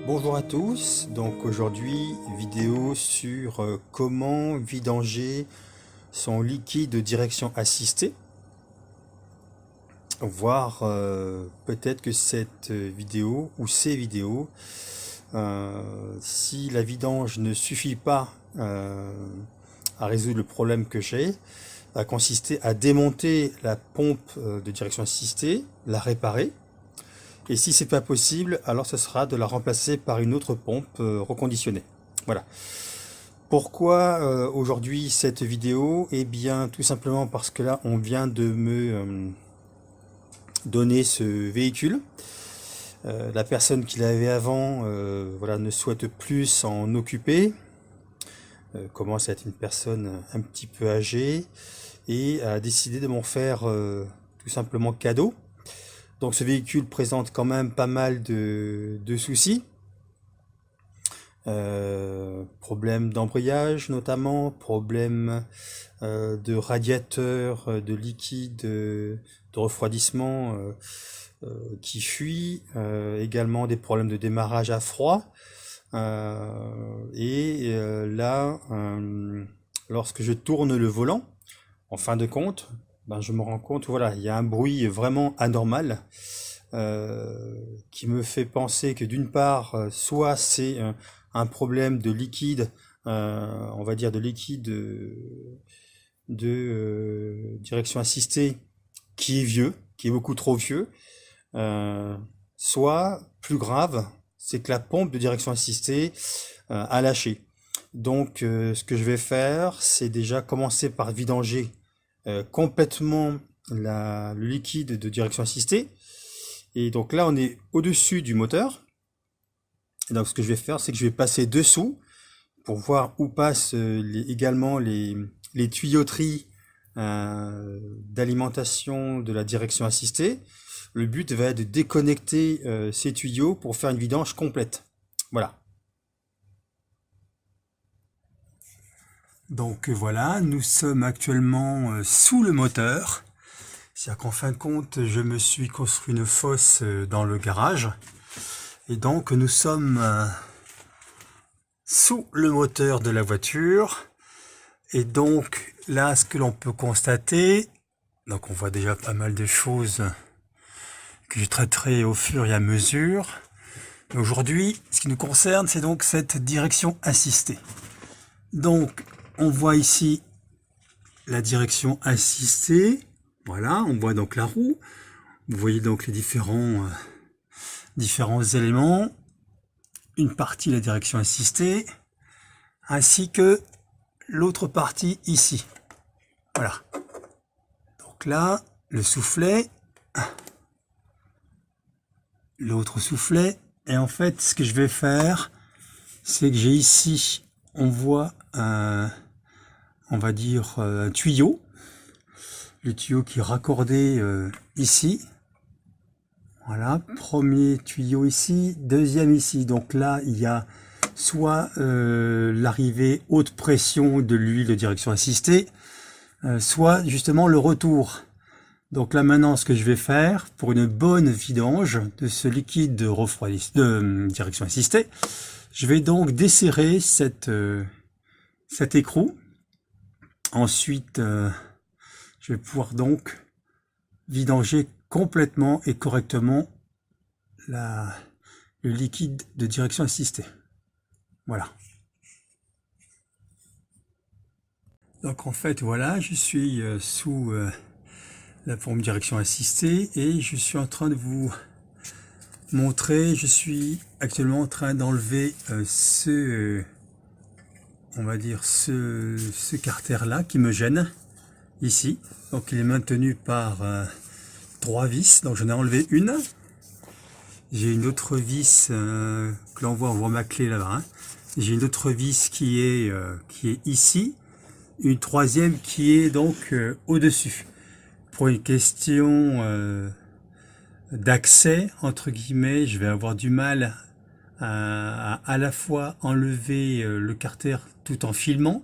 Bonjour à tous, donc aujourd'hui vidéo sur comment vidanger son liquide de direction assistée, voire peut-être que cette vidéo ou ces vidéos, si la vidange ne suffit pas à résoudre le problème que j'ai, va consister à démonter la pompe de direction assistée, la réparer. Et si c'est pas possible, alors ce sera de la remplacer par une autre pompe reconditionnée. Voilà. Pourquoi aujourd'hui cette vidéo? Eh bien, tout simplement parce que là, on vient de me donner ce véhicule. La personne qui l'avait avant, voilà, ne souhaite plus s'en occuper. Commence à être une personne un petit peu âgée et a décidé de m'en faire tout simplement cadeau. Donc ce véhicule présente quand même pas mal de soucis. Problème d'embrayage notamment, problème de radiateur, de liquide, de refroidissement qui fuit, également des problèmes de démarrage à froid. Là, lorsque je tourne le volant, en fin de compte, ben, je me rends compte, voilà, il y a un bruit vraiment anormal qui me fait penser que d'une part, soit c'est un problème de liquide, on va dire de liquide direction assistée qui est vieux, qui est beaucoup trop vieux, soit plus grave, c'est que la pompe de direction assistée a lâché. Donc ce que je vais faire, c'est déjà commencer par vidanger complètement le liquide de direction assistée. Et donc là, on est au-dessus du moteur. Et donc ce que je vais faire, c'est que je vais passer dessous pour voir où passent également les tuyauteries d'alimentation de la direction assistée. Le but va être de déconnecter ces tuyaux pour faire une vidange complète. Voilà. Donc voilà, nous sommes actuellement sous le moteur. C'est-à-dire qu'en fin de compte, je me suis construit une fosse dans le garage. Et donc nous sommes sous le moteur de la voiture. Et donc là, ce que l'on peut constater, donc on voit déjà pas mal de choses que je traiterai au fur et à mesure. Aujourd'hui, ce qui nous concerne, c'est donc cette direction assistée. Donc, on voit ici la direction assistée. Voilà, on voit donc la roue. Vous voyez donc les différents éléments. Une partie de la direction assistée, ainsi que l'autre partie ici. Voilà. Donc là, le soufflet, l'autre soufflet. Et en fait, ce que je vais faire, c'est que j'ai ici, on voit on va dire un tuyau. Le tuyau qui est raccordé ici. Voilà, premier tuyau ici, deuxième ici. Donc là, il y a soit l'arrivée haute pression de l'huile de direction assistée, soit justement le retour. Donc là maintenant, ce que je vais faire pour une bonne vidange de ce liquide de direction assistée, je vais donc desserrer cet écrou. Ensuite, je vais pouvoir donc vidanger complètement et correctement le liquide de direction assistée. Voilà. Donc en fait, voilà, je suis sous la pompe direction assistée et je suis en train de vous montrer, je suis actuellement en train d'enlever on va dire ce carter là qui me gêne ici. Donc il est maintenu par 3 vis, donc j'en ai enlevé une. J'ai une autre vis que l'on voit, on voit ma clé là-bas. Hein. J'ai une autre vis qui est ici, une troisième qui est donc au-dessus. Pour une question d'accès, entre guillemets, je vais avoir du mal à la fois enlever le carter tout en filmant.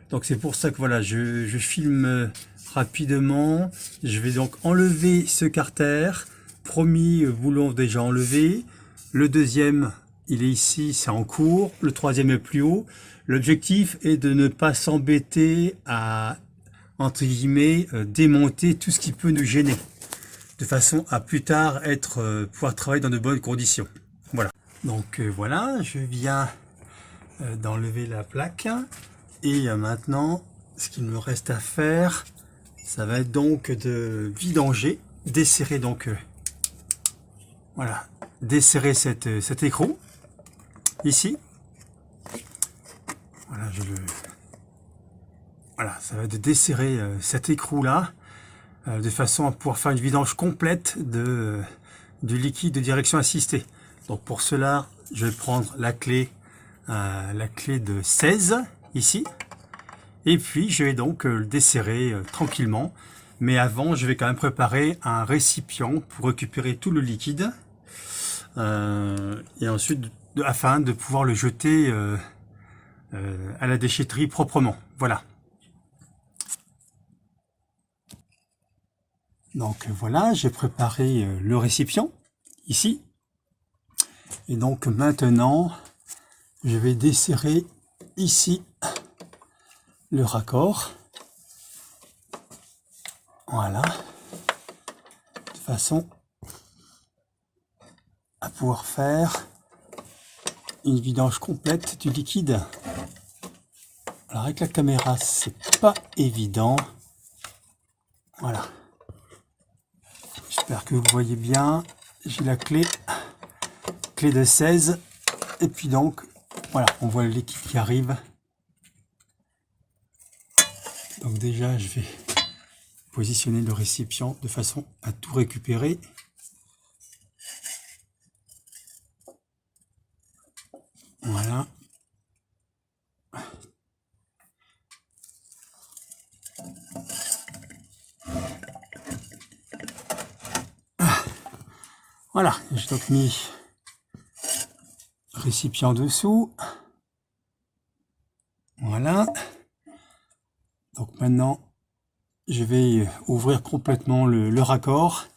Donc c'est pour ça que voilà, je filme rapidement. Je vais donc enlever ce carter. Premier boulon déjà enlevé. Le deuxième il est ici, c'est en cours, le troisième est plus haut. L'objectif est de ne pas s'embêter à, entre guillemets, démonter tout ce qui peut nous gêner, de façon à plus tard pouvoir travailler dans de bonnes conditions. Voilà. Donc voilà, je viens d'enlever la plaque, et maintenant, ce qu'il me reste à faire, ça va être donc de vidanger, desserrer donc, voilà, desserrer cet écrou, ici. Voilà, voilà, ça va être de desserrer cet écrou-là, de façon à pouvoir faire une vidange complète du liquide de direction assistée. Donc pour cela, je vais prendre la clé de 16, ici. Et puis, je vais donc le desserrer tranquillement. Mais avant, je vais quand même préparer un récipient pour récupérer tout le liquide. Et ensuite, afin de pouvoir le jeter à la déchetterie proprement. Voilà. Donc voilà, j'ai préparé le récipient, ici. Et donc maintenant, je vais desserrer ici le raccord, voilà, de façon à pouvoir faire une vidange complète du liquide. Alors avec la caméra, c'est pas évident. Voilà. J'espère que vous voyez bien. J'ai la clé de 16, et puis donc voilà, on voit le liquide qui arrive. Donc déjà, je vais positionner le récipient de façon à tout récupérer. Voilà. Voilà, j'ai donc mis le récipient dessous. Voilà. Donc maintenant, je vais ouvrir complètement le raccord,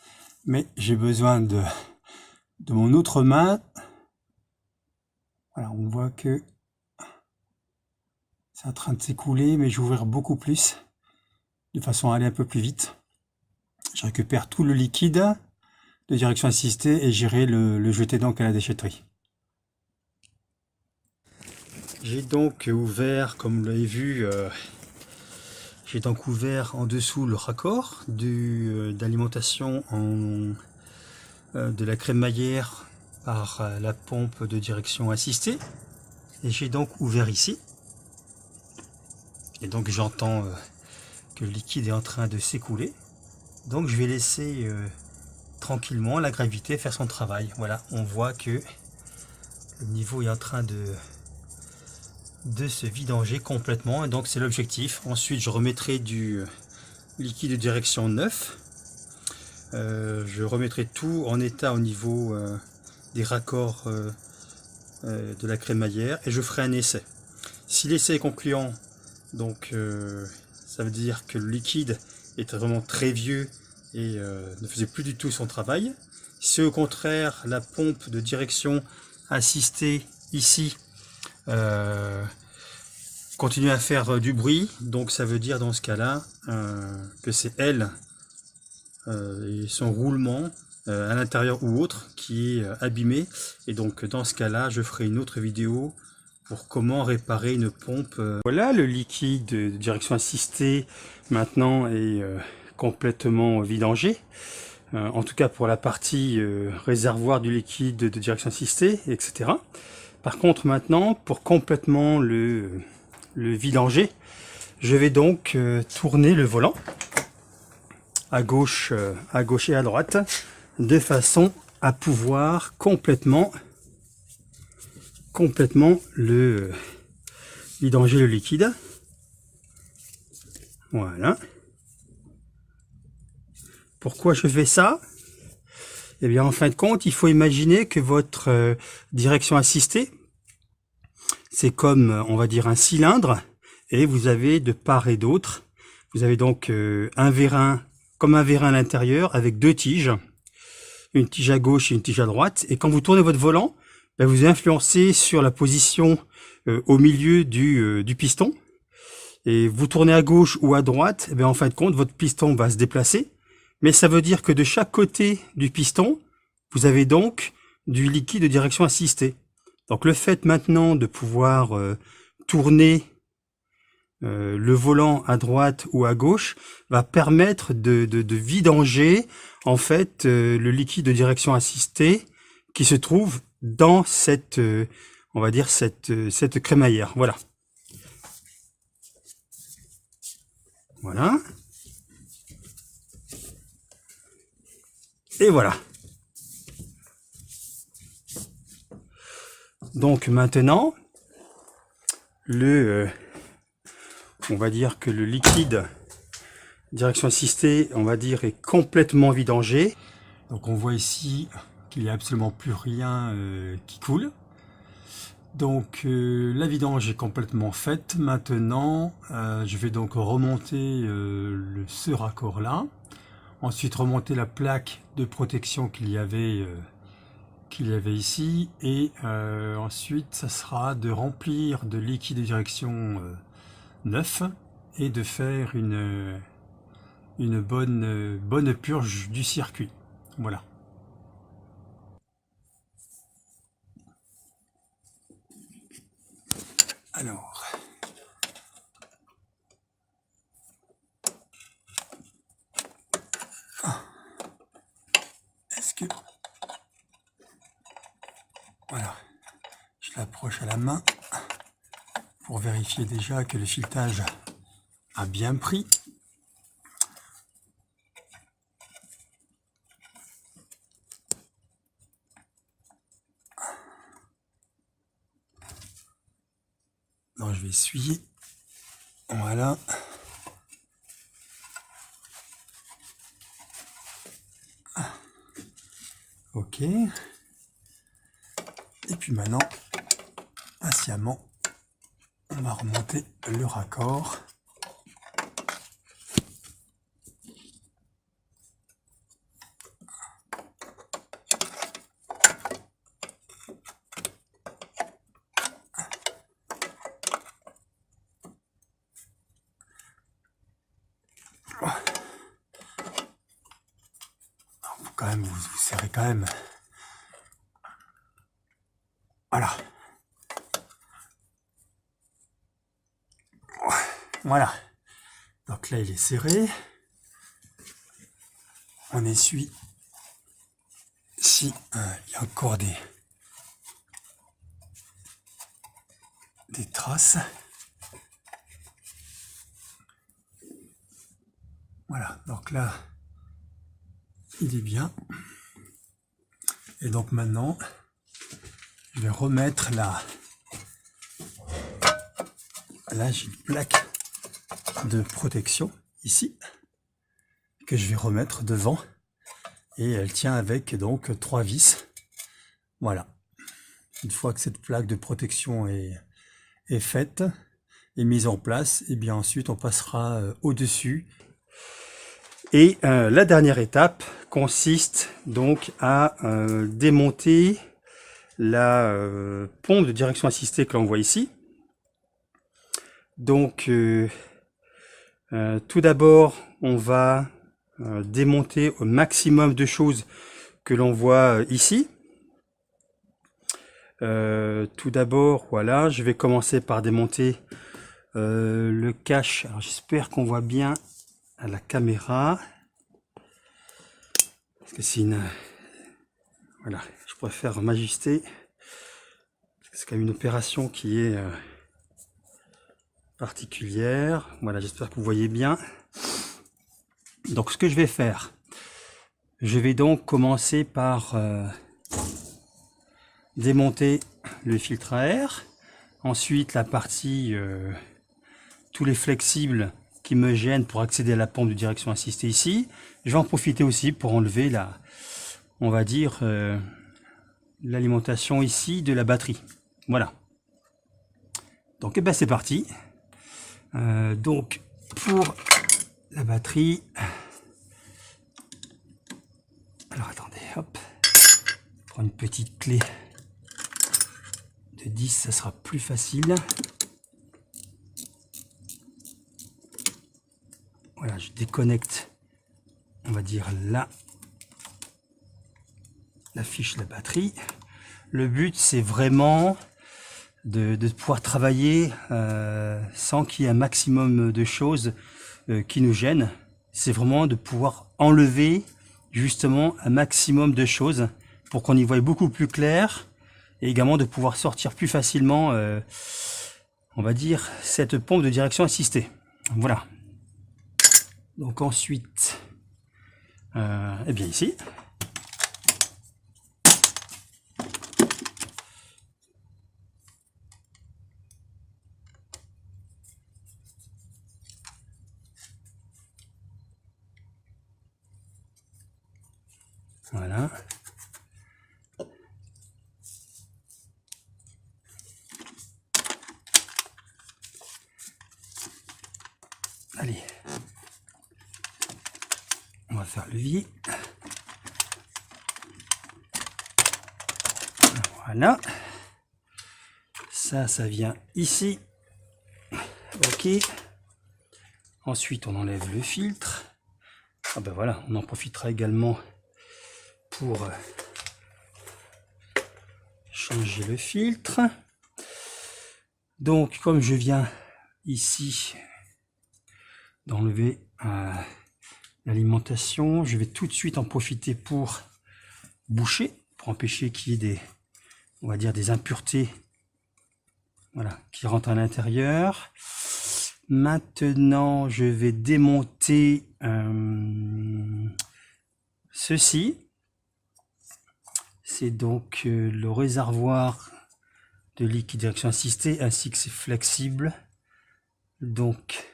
mais j'ai besoin de mon autre main. Voilà, on voit que c'est en train de s'écouler, mais je vais ouvrir beaucoup plus, de façon à aller un peu plus vite. Je récupère tout le liquide de direction assistée et j'irai le jeter donc à la déchetterie. J'ai donc ouvert, comme vous l'avez vu, j'ai donc ouvert en dessous le raccord d'alimentation de la crémaillère par la pompe de direction assistée. Et j'ai donc ouvert ici. Et donc j'entends que le liquide est en train de s'écouler. Donc je vais laisser tranquillement la gravité faire son travail. Voilà, on voit que le niveau est en train de se vidanger complètement, et donc c'est l'objectif. Ensuite je remettrai du liquide de direction 9, je remettrai tout en état au niveau des raccords de la crémaillère, et je ferai un essai. Si l'essai est concluant, donc ça veut dire que le liquide était vraiment très vieux et ne faisait plus du tout son travail. Si au contraire la pompe de direction assistée ici continue à faire du bruit, donc ça veut dire dans ce cas-là que c'est elle et son roulement à l'intérieur ou autre qui est abîmé, et donc dans ce cas-là je ferai une autre vidéo pour comment réparer une pompe. Voilà, le liquide de direction assistée maintenant est complètement vidangé, en tout cas pour la partie réservoir du liquide de direction assistée, etc. Par contre maintenant, pour complètement le vidanger, je vais donc tourner le volant à gauche et à droite, de façon à pouvoir complètement le vidanger le liquide. Voilà. Pourquoi je fais ça? Eh bien, en fin de compte, il faut imaginer que votre direction assistée, c'est comme, on va dire, un cylindre, et vous avez de part et d'autre, vous avez donc un vérin, comme un vérin à l'intérieur, avec deux tiges, une tige à gauche et une tige à droite, et quand vous tournez votre volant, va vous influencer sur la position au milieu du piston. Et vous tournez à gauche ou à droite, en fin de compte, votre piston va se déplacer. Mais ça veut dire que de chaque côté du piston, vous avez donc du liquide de direction assistée. Donc le fait maintenant de pouvoir tourner le volant à droite ou à gauche va permettre de vidanger en fait le liquide de direction assistée qui se trouve dans cette, on va dire cette crémaillère. Voilà. Voilà. Et voilà. Donc maintenant, on va dire que le liquide direction assistée, on va dire, est complètement vidangé. Donc on voit ici qu'il n'y a absolument plus rien qui coule. Donc la vidange est complètement faite. Maintenant, je vais donc remonter ce raccord là. Ensuite remonter la plaque de protection qu'il y avait ici. Et ensuite, ça sera de remplir de liquide de direction neuf et de faire une bonne purge du circuit. Voilà. Alors, est-ce que... Voilà, je l'approche à la main pour vérifier déjà que le filetage a bien pris. Non, je vais essuyer. Voilà. Ok. Et puis maintenant, patiemment, on va remonter le raccord. Quand même, vous serrez quand même. Voilà. Voilà. Donc là, il est serré. On essuie. Si il y a encore des traces. Voilà. Donc là, il est bien. Et donc maintenant, je vais remettre là, j'ai une plaque de protection ici que je vais remettre devant et elle tient avec donc 3 vis. Voilà. Une fois que cette plaque de protection est faite et mise en place, et bien ensuite on passera au-dessus. Et la dernière étape consiste donc à démonter la pompe de direction assistée que l'on voit ici. Donc tout d'abord on va démonter au maximum de choses que l'on voit ici. Tout d'abord, voilà, je vais commencer par démonter le cache. Alors j'espère qu'on voit bien à la caméra, parce que c'est une... Voilà, je préfère m'ajuster, c'est quand même une opération qui est particulière. Voilà, j'espère que vous voyez bien. Donc ce que je vais faire, je vais donc commencer par démonter le filtre à air, ensuite la partie, tous les flexibles qui me gênent pour accéder à la pompe de direction assistée ici. Je vais en profiter aussi pour enlever la, on va dire, l'alimentation ici de la batterie. Voilà. Donc c'est parti. Donc pour la batterie, alors attendez, hop, je prends une petite clé fait 10, ça sera plus facile. Voilà, je déconnecte, on va dire là, la fiche, la batterie. Le but, c'est vraiment de pouvoir travailler sans qu'il y ait un maximum de choses qui nous gênent. C'est vraiment de pouvoir enlever justement un maximum de choses pour qu'on y voie beaucoup plus clair et également de pouvoir sortir plus facilement, on va dire, cette pompe de direction assistée. Voilà. Donc ensuite, eh bien ici, voilà. Allez, on va faire le levier. Voilà. Ça vient ici. Ok. Ensuite, on enlève le filtre. Ah ben voilà, on en profitera également pour changer le filtre. Donc, comme je viens ici d'enlever l'alimentation, je vais tout de suite en profiter pour boucher, pour empêcher qu'il y ait des, on va dire, des impuretés, voilà, qui rentrent à l'intérieur. Maintenant, je vais démonter ceci. C'est donc le réservoir de liquide direction assistée ainsi que c'est flexible. Donc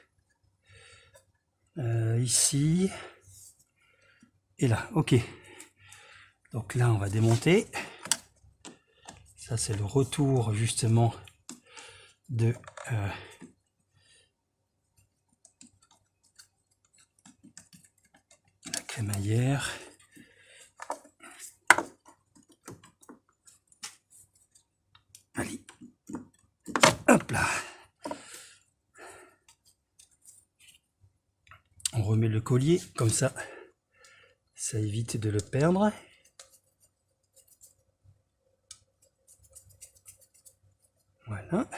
ici et là, ok. Donc là, on va démonter. Ça, c'est le retour justement de la crémaillère. Allez, hop là. On remet le collier, comme ça évite de le perdre. Voilà.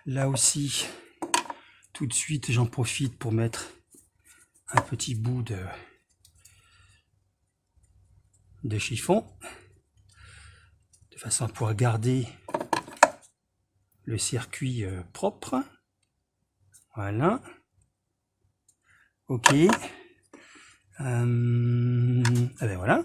Là aussi, tout de suite, j'en profite pour mettre un petit bout de chiffon, de façon à pouvoir garder le circuit propre. Voilà. Ok. Ah ben voilà.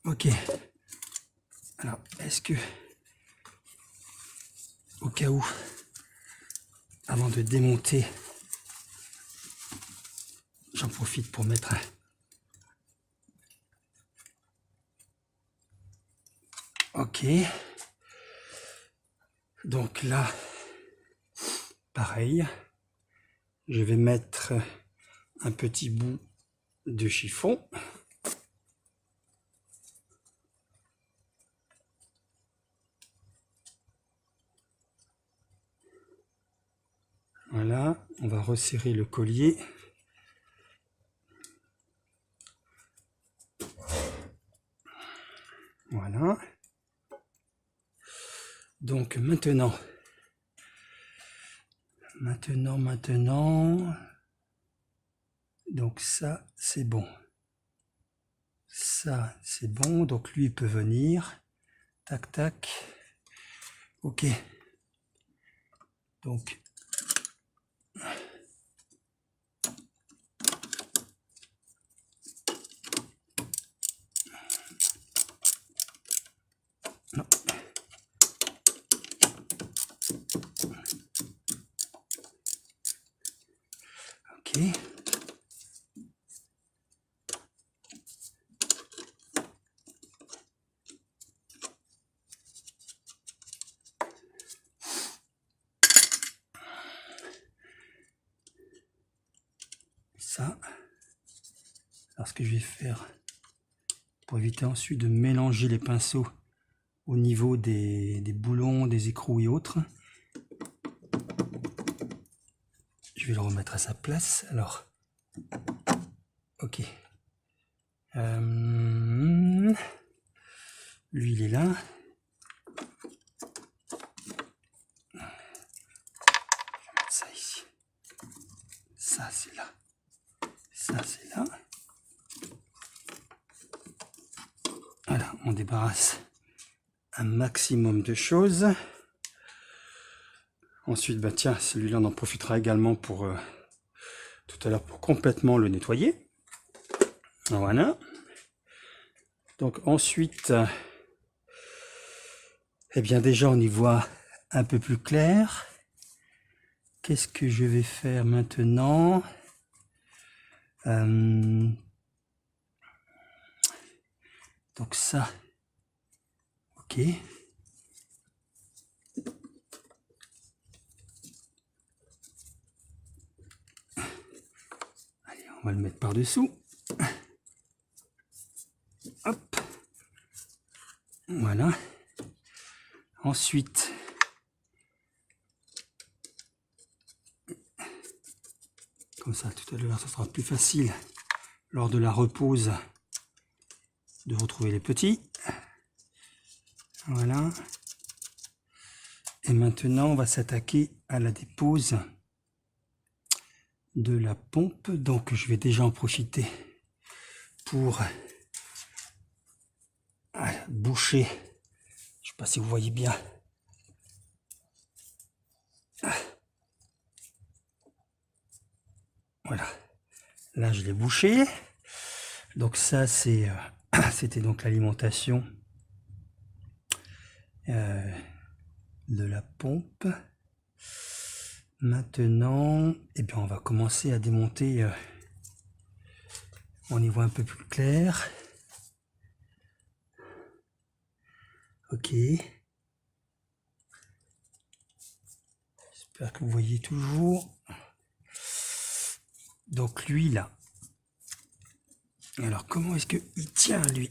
Ok. Alors, est-ce que, au cas où, avant de démonter, j'en profite pour mettre ok. Donc là, pareil, je vais mettre un petit bout de chiffon. Voilà, on va resserrer le collier. Voilà. Donc maintenant, donc ça c'est bon. Ça c'est bon, donc lui il peut venir. Tac tac. Ok. Donc non. Ok. ça. Alors ce que je vais faire, pour éviter ensuite de mélanger les pinceaux au niveau des boulons, des écrous et autres, je vais le remettre à sa place. Alors, ok. Lui, il est là. Ça ici. Ça, c'est là. Ça, c'est là. Voilà, on débarrasse un maximum de choses. Ensuite, bah tiens, celui-là, on en profitera également pour tout à l'heure pour complètement le nettoyer. Voilà. Donc ensuite, eh bien déjà, on y voit un peu plus clair. Qu'est-ce que je vais faire maintenant? Donc ça, ok. Allez, on va le mettre par-dessous. Hop. Voilà. Ensuite, comme ça, tout à l'heure, ça sera plus facile lors de la repose de retrouver les petits. Voilà. Et maintenant, on va s'attaquer à la dépose de la pompe. Donc, je vais déjà en profiter pour boucher. Je ne sais pas si vous voyez bien. Voilà. Là, je l'ai bouché. Donc ça, c'est c'était donc l'alimentation de la pompe. Maintenant, eh bien, on va commencer à démonter. On y voit un peu plus clair. Ok. J'espère que vous voyez toujours. Donc lui là. Alors comment est-ce qu'il tient lui?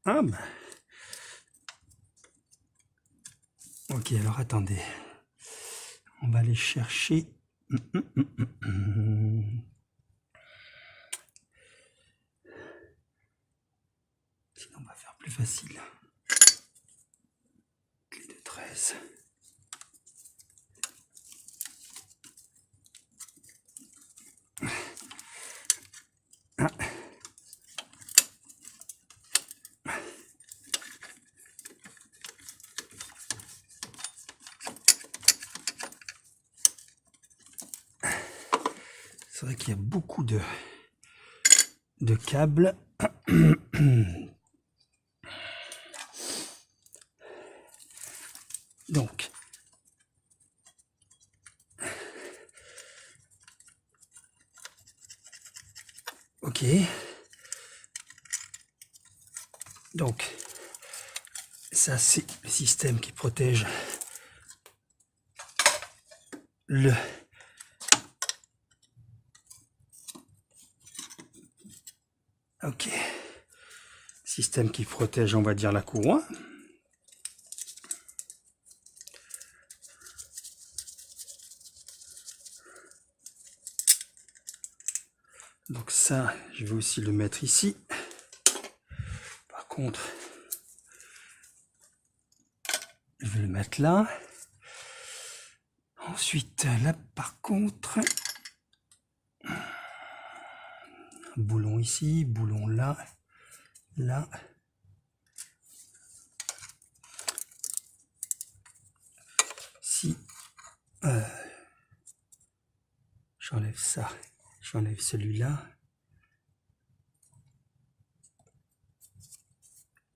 Ah bah. Ok, alors attendez. On va aller chercher. Sinon on va faire plus facile. Clé de 13. Ah. C'est vrai qu'il y a beaucoup de câbles. Donc, ok. Donc, ça c'est le système qui protège le ok. Système qui protège, on va dire, la courroie. Donc ça, je vais aussi le mettre ici. Par contre, je vais le mettre là. Ensuite, là, par contre, boulon ici, boulon là, là. Si j'enlève ça, j'enlève celui-là.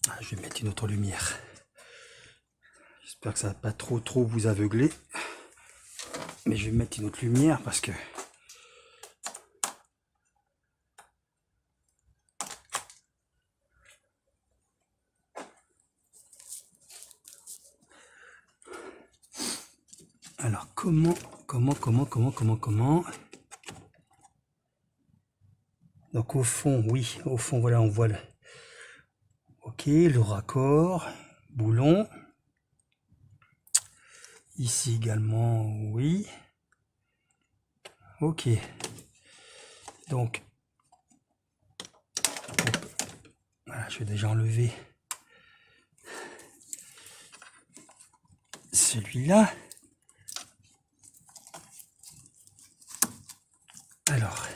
Ah, je vais mettre une autre lumière. J'espère que ça va pas trop vous aveugler. Mais je vais mettre une autre lumière parce que alors comment Donc au fond, oui, au fond, voilà, on voit le... Ok, le raccord, boulon. Ici également, oui. Ok. Donc, voilà, je vais déjà enlever celui-là. Alors,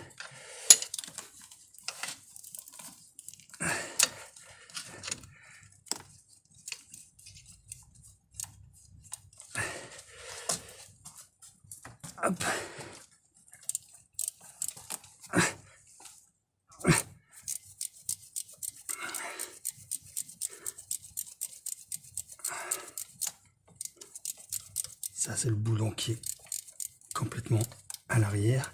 hop. Ça, c'est le boulon qui est complètement à l'arrière.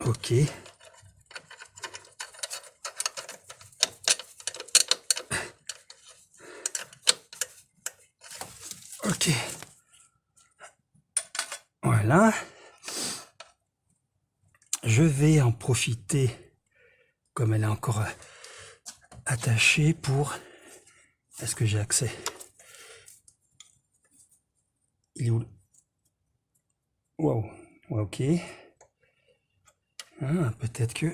Ok. Ok. Voilà. Je vais en profiter, comme elle est encore attachée, pour... Est-ce que j'ai accès? Il est où? Waouh. Ouais, ok. Ah, peut-être que...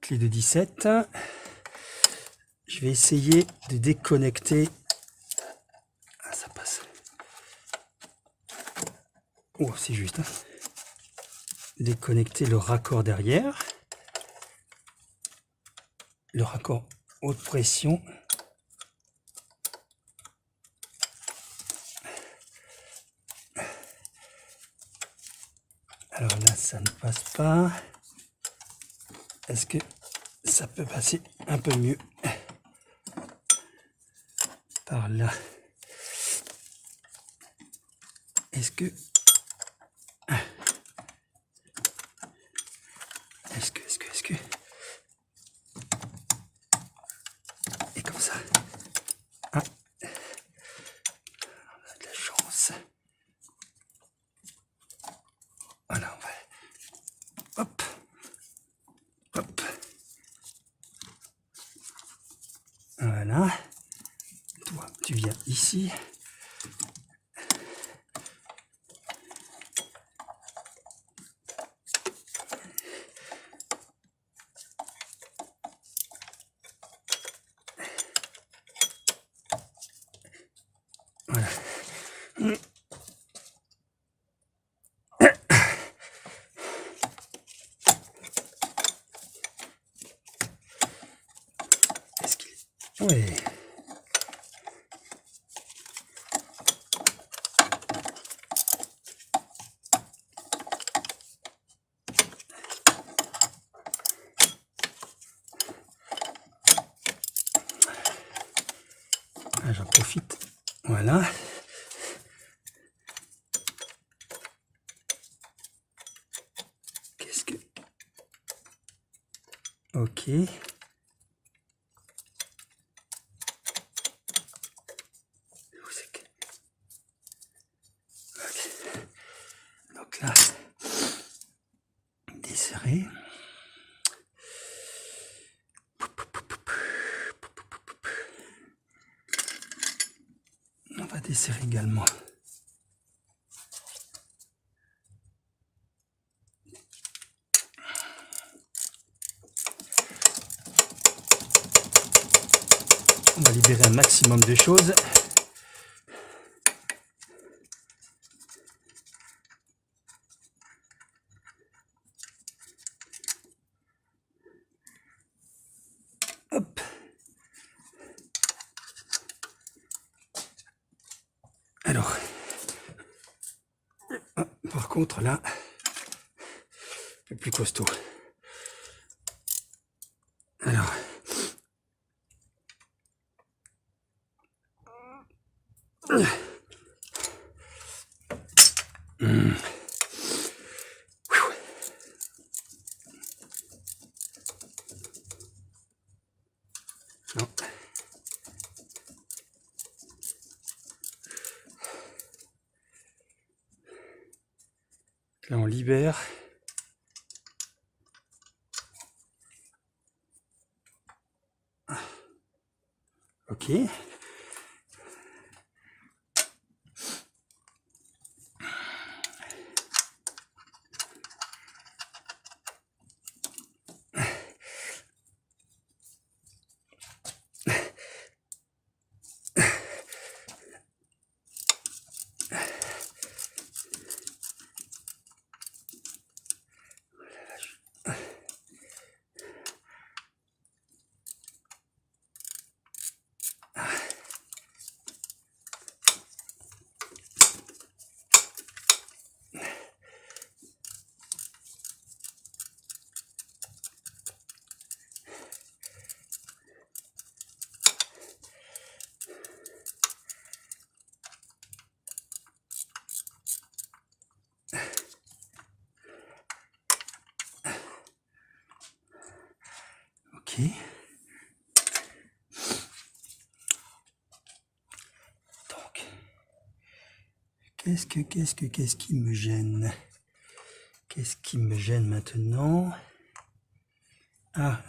Clé de 17. Je vais essayer de déconnecter. Ah, ça passe. Oh, c'est juste. Hein. Déconnecter le raccord derrière. Le raccord haute pression. Alors là, ça ne passe pas. Est-ce que ça peut passer un peu mieux par là? Est-ce que... Et comme ça. Ah. On a de la chance. Voilà, on va... Hop. Hop. Voilà. Toi, tu viens ici. Voilà. Est-ce qu'il est... Ouais. Ah, j'en profite. Voilà. Qu'est-ce que... Ok. Donc là, desserrer. On va desserrer également. On va libérer un maximum de choses. Hop. Alors, par contre là, c'est plus costaud. Alors, Là, on libère. Ok. Ok. Donc, qu'est-ce qui me gêne? Qu'est-ce qui me gêne maintenant? Ah,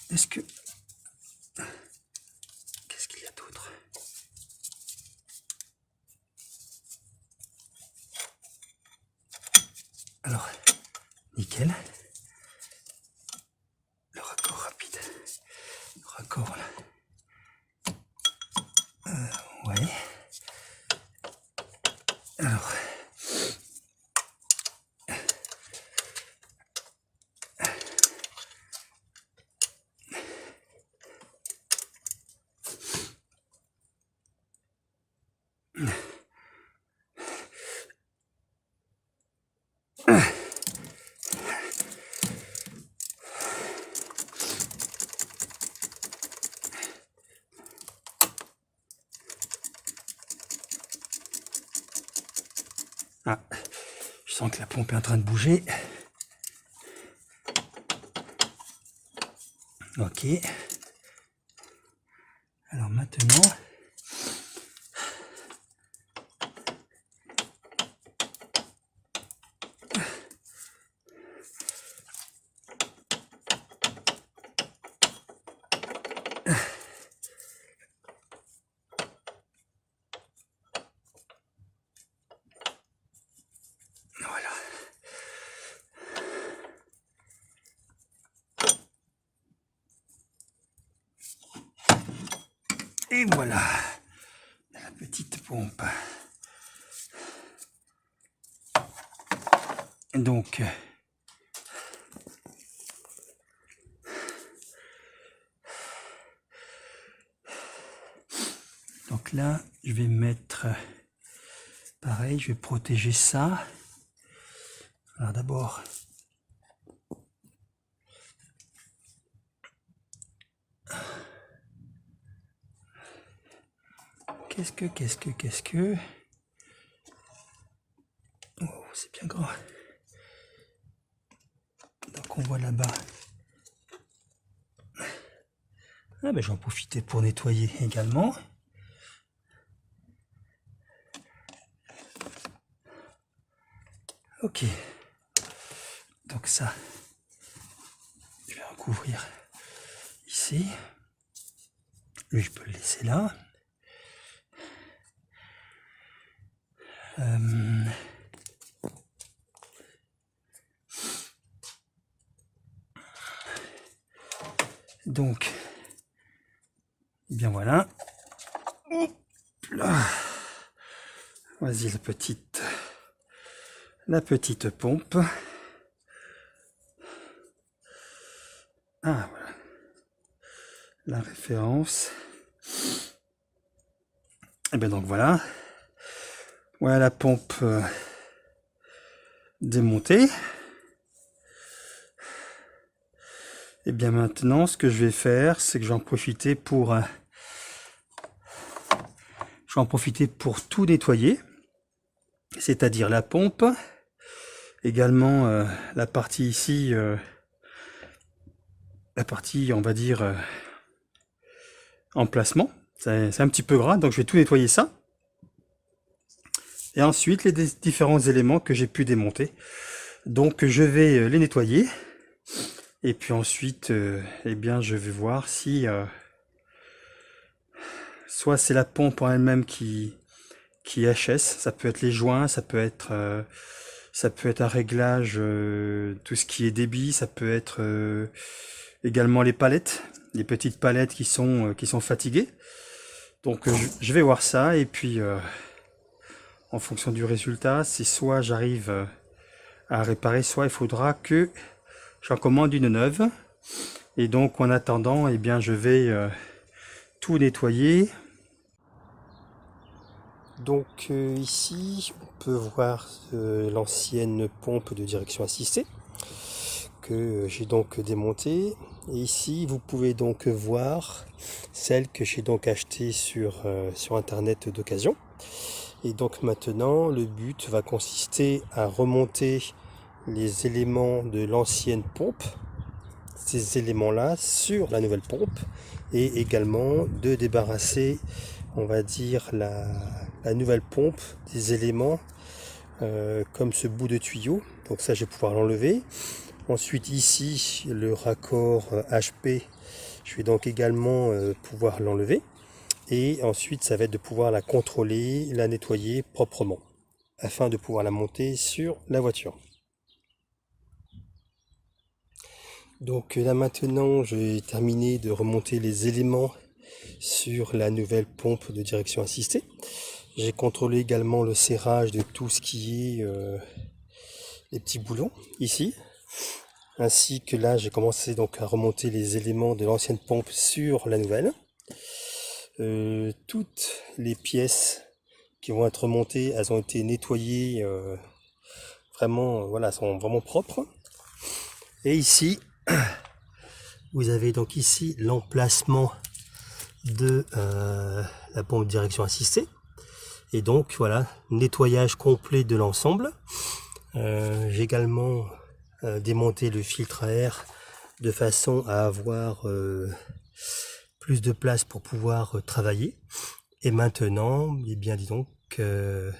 est-ce que... Qu'est-ce qu'il y a d'autre? Alors, nickel. Le raccord rapide. Le raccord là. Ouais. Alors. Ah, je sens que la pompe est en train de bouger. Ok. Alors maintenant... Voilà. Et voilà, la petite pompe. Donc, là, je vais mettre, pareil, je vais protéger ça. Alors d'abord, qu'est-ce que... Oh, c'est bien grand. Donc on voit là-bas. Ah ben j'en profitais pour nettoyer également. Ok. Donc ça, je vais recouvrir ici. Lui, je peux le laisser là. Donc, eh bien voilà. Hop là. Voici la petite pompe. Ah voilà. La référence. Et bien donc voilà. Voilà la pompe démontée. Et bien maintenant, ce que je vais faire, c'est que je vais en profiter pour tout nettoyer, c'est-à-dire la pompe, également la partie ici, la partie, on va dire, emplacement. C'est un petit peu gras, donc je vais tout nettoyer ça. et ensuite les différents éléments que j'ai pu démonter. Donc je vais les nettoyer et puis ensuite eh bien je vais voir si soit c'est la pompe en elle-même qui HS, ça peut être les joints, ça peut être un réglage, tout ce qui est débit, ça peut être également les palettes, les petites palettes qui sont fatiguées. Donc je vais voir ça et puis en fonction du résultat, c'est soit j'arrive à réparer, soit il faudra que j'en commande une neuve. Et donc en attendant, eh bien je vais tout nettoyer. Donc ici on peut voir l'ancienne pompe de direction assistée que j'ai donc démontée, et ici vous pouvez donc voir celle que j'ai donc achetée sur internet d'occasion. Et donc maintenant le but va consister à remonter les éléments de l'ancienne pompe, ces éléments là, sur la nouvelle pompe, et également de débarrasser, on va dire, la nouvelle pompe des éléments comme ce bout de tuyau. Donc ça je vais pouvoir l'enlever. Ensuite ici le raccord HP, je vais donc également pouvoir l'enlever. Et ensuite ça va être de pouvoir la contrôler, la nettoyer proprement, afin de pouvoir la monter sur la voiture. Donc là maintenant je vais terminer de remonter les éléments sur la nouvelle pompe de direction assistée. J'ai contrôlé également le serrage de tout ce qui est les petits boulons ici, ainsi que là j'ai commencé donc à remonter les éléments de l'ancienne pompe sur la nouvelle. Toutes les pièces qui vont être remontées, elles ont été nettoyées, vraiment, voilà, sont vraiment propres. Et ici vous avez donc ici l'emplacement de la pompe de direction assistée. Et donc voilà, nettoyage complet de l'ensemble. J'ai également démonté le filtre à air de façon à avoir plus de place pour pouvoir travailler. Et maintenant, eh bien dis donc, je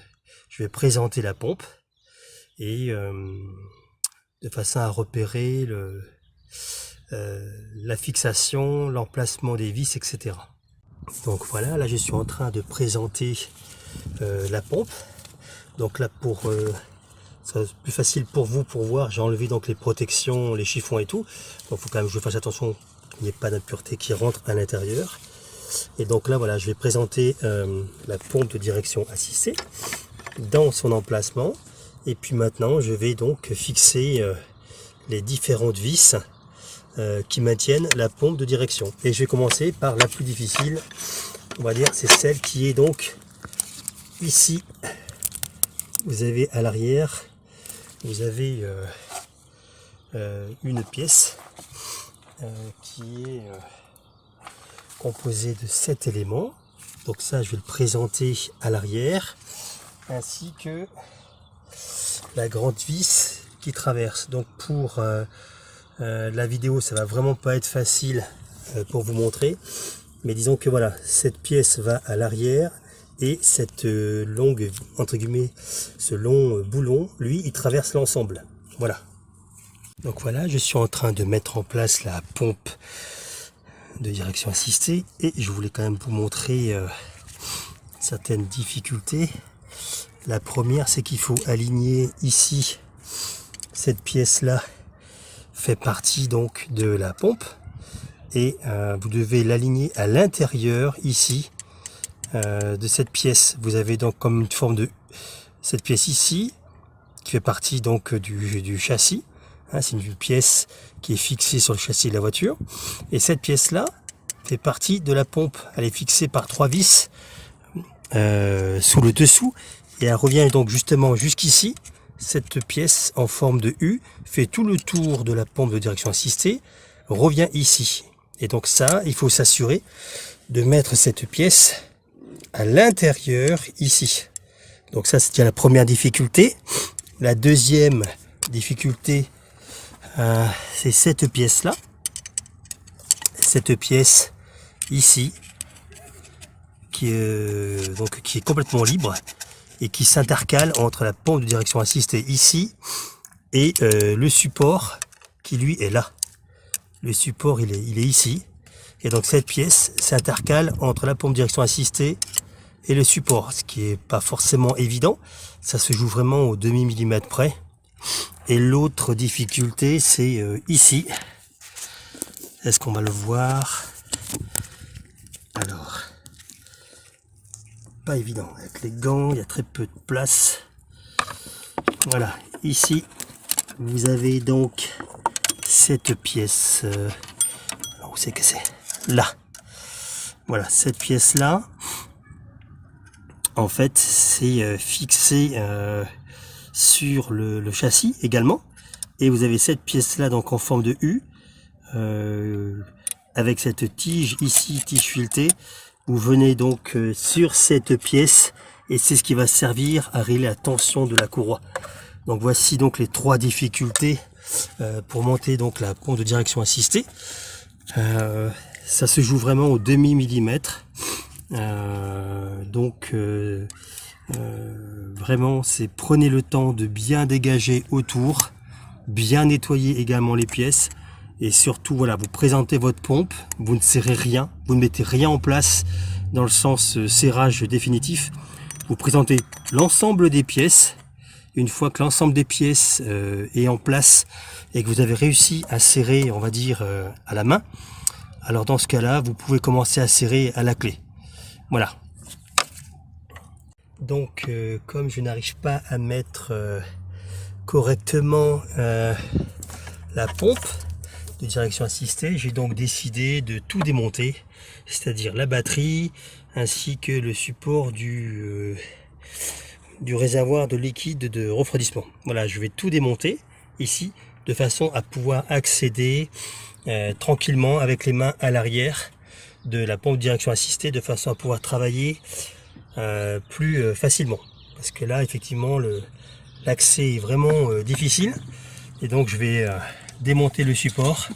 vais présenter la pompe et de façon à repérer la fixation, l'emplacement des vis, etc. Donc voilà, là je suis en train de présenter la pompe. Donc là pour ça va être plus facile pour vous pour voir, j'ai enlevé donc les protections, les chiffons et tout. Donc il faut quand même que je fasse attention qu'il n'y ait pas d'impureté qui rentre à l'intérieur. Et donc là voilà, je vais présenter la pompe de direction assistée dans son emplacement. Et puis maintenant je vais donc fixer les différentes vis qui maintiennent la pompe de direction. Et je vais commencer par la plus difficile, on va dire, c'est celle qui est donc ici. Vous avez à l'arrière, vous avez une pièce qui est composée de 7 éléments. Donc ça, je vais le présenter à l'arrière, ainsi que la grande vis qui traverse. Donc pour la vidéo, ça va vraiment pas être facile pour vous montrer, mais disons que voilà, cette pièce va à l'arrière et cette longue, entre guillemets, ce long boulon, lui, il traverse l'ensemble. Voilà. Donc voilà, je suis en train de mettre en place la pompe de direction assistée et je voulais quand même vous montrer certaines difficultés. La première, c'est qu'il faut aligner ici cette pièce là fait partie donc de la pompe et vous devez l'aligner à l'intérieur ici de cette pièce. Vous avez donc comme une forme de cette pièce ici qui fait partie donc du châssis, hein, c'est une pièce qui est fixée sur le châssis de la voiture, et cette pièce là fait partie de la pompe. Elle est fixée par 3 vis sous le dessous et elle revient donc justement jusqu'ici. Cette pièce en forme de U fait tout le tour de la pompe de direction assistée, revient ici. Et donc ça, il faut s'assurer de mettre cette pièce à l'intérieur ici. Donc ça, c'est la première difficulté. La deuxième difficulté, c'est cette pièce-là. Cette pièce ici, qui est complètement libre. et qui s'intercale entre la pompe de direction assistée ici et le support qui lui est là. Le support il est ici, et donc cette pièce s'intercale entre la pompe de direction assistée et le support, ce qui est pas forcément évident. Ça se joue vraiment au demi-millimètre près. Et l'autre difficulté, c'est ici. Est-ce qu'on va le voir? Alors, pas évident. Avec les gants, il y a très peu de place. Voilà, ici, vous avez donc cette pièce. Alors, où c'est que c'est? Là. Voilà, cette pièce-là. En fait, c'est fixé sur le châssis également. Et vous avez cette pièce-là donc en forme de U. Avec cette tige ici, tige filetée. Vous venez donc sur cette pièce et c'est ce qui va servir à régler la tension de la courroie. Donc voici donc les trois difficultés pour monter donc la pompe de direction assistée. Ça se joue vraiment au demi-millimètre. Vraiment, c'est prenez le temps de bien dégager autour, bien nettoyer également les pièces. Et surtout, voilà, vous présentez votre pompe, vous ne serrez rien, vous ne mettez rien en place dans le sens serrage définitif. Vous présentez l'ensemble des pièces. Une fois que l'ensemble des pièces est en place et que vous avez réussi à serrer, on va dire, à la main, alors dans ce cas-là, vous pouvez commencer à serrer à la clé. Voilà. Donc, comme je n'arrive pas à mettre correctement la pompe de direction assistée, j'ai donc décidé de tout démonter, c'est-à-dire la batterie ainsi que le support du réservoir de liquide de refroidissement. Voilà, je vais tout démonter ici de façon à pouvoir accéder tranquillement avec les mains à l'arrière de la pompe de direction assistée, de façon à pouvoir travailler plus facilement. Parce que là, effectivement, l'accès est vraiment difficile. Et donc, je vais démonter le support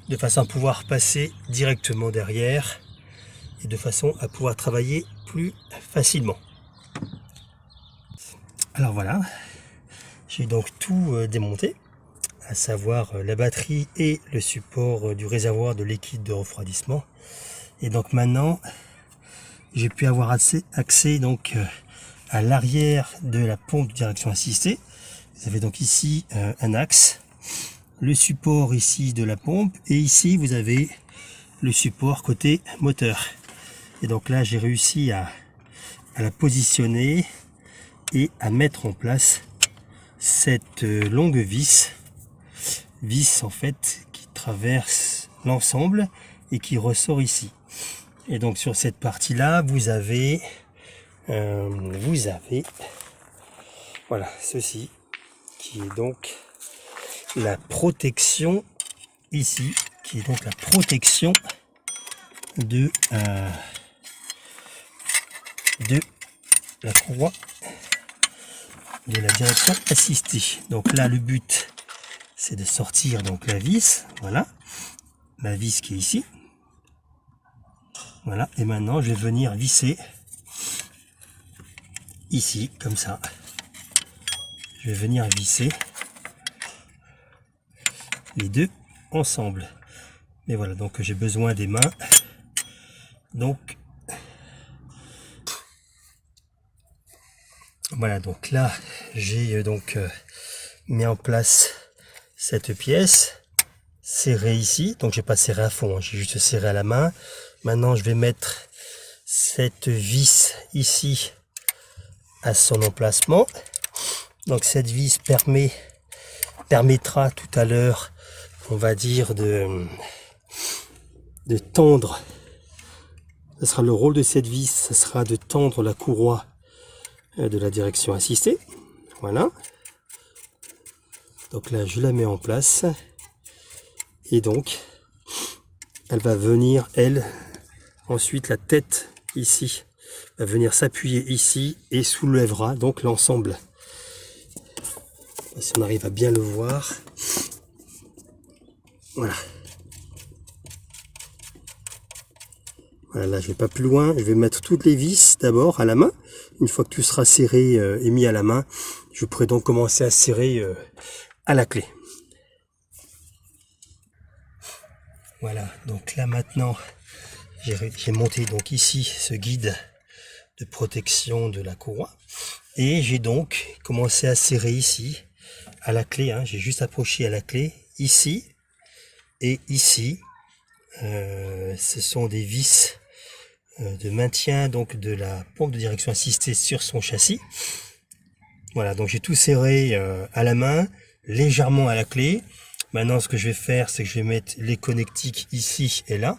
de façon à pouvoir passer directement derrière et de façon à pouvoir travailler plus facilement. Alors voilà, j'ai donc tout démonté, à savoir la batterie et le support du réservoir de liquide de refroidissement. Et donc maintenant, j'ai pu avoir accès donc à l'arrière de la pompe de direction assistée. Vous avez donc ici un axe, le support ici de la pompe, et ici vous avez le support côté moteur. Et donc là, j'ai réussi à la positionner et à mettre en place cette longue vis en fait qui traverse l'ensemble et qui ressort ici. Et donc sur cette partie là, vous avez voilà ceci qui est donc la protection ici, qui est donc la protection de la courroie de la direction assistée. Donc là, le but, c'est de sortir donc la vis, voilà, la vis qui est ici. Voilà, et maintenant, je vais venir visser ici, comme ça. Je vais venir visser les deux ensemble. Et voilà, donc j'ai besoin des mains. Donc, voilà, donc là, j'ai donc mis en place cette pièce, serrée ici. Donc, j'ai pas serré à fond, hein, j'ai juste serré à la main. Maintenant, je vais mettre cette vis ici à son emplacement. Donc, cette vis permettra tout à l'heure, on va dire, de tendre. Ce sera le rôle de cette vis, ce sera de tendre la courroie de la direction assistée. Voilà. Donc là, je la mets en place. Et donc, elle va venir, ensuite la tête ici, va venir s'appuyer ici et soulèvera donc l'ensemble. Si on arrive à bien le voir. Voilà. Voilà, là je vais pas plus loin, je vais mettre toutes les vis d'abord à la main. Une fois que tout sera serré et mis à la main, je pourrai donc commencer à serrer à la clé. Voilà, donc là maintenant, j'ai monté donc ici ce guide de protection de la courroie. Et j'ai donc commencé à serrer ici, à la clé, hein, j'ai juste approché à la clé, ici et ici. Ce sont des vis de maintien donc de la pompe de direction assistée sur son châssis. Voilà, donc j'ai tout serré à la main, légèrement à la clé. Maintenant, ce que je vais faire, c'est que je vais mettre les connectiques ici et là,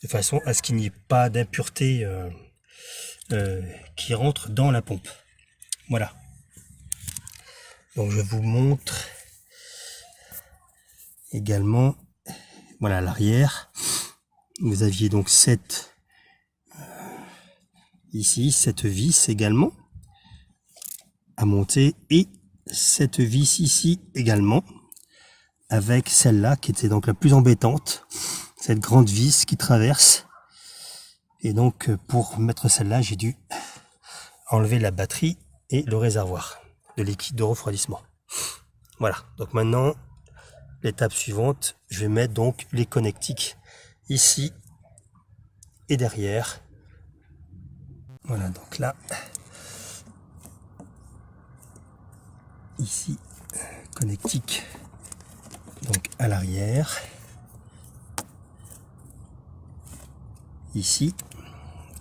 de façon à ce qu'il n'y ait pas d'impureté qui rentre dans la pompe. Voilà. Donc je vous montre également, voilà, l'arrière. Vous aviez donc cette ici, cette vis également à monter, et cette vis ici également, avec celle-là qui était donc la plus embêtante, cette grande vis qui traverse. Et donc pour mettre celle-là, j'ai dû enlever la batterie et le réservoir de liquide de refroidissement. Voilà, donc maintenant l'étape suivante, je vais mettre donc les connectiques ici et derrière. Voilà, donc là ici connectique donc à l'arrière, ici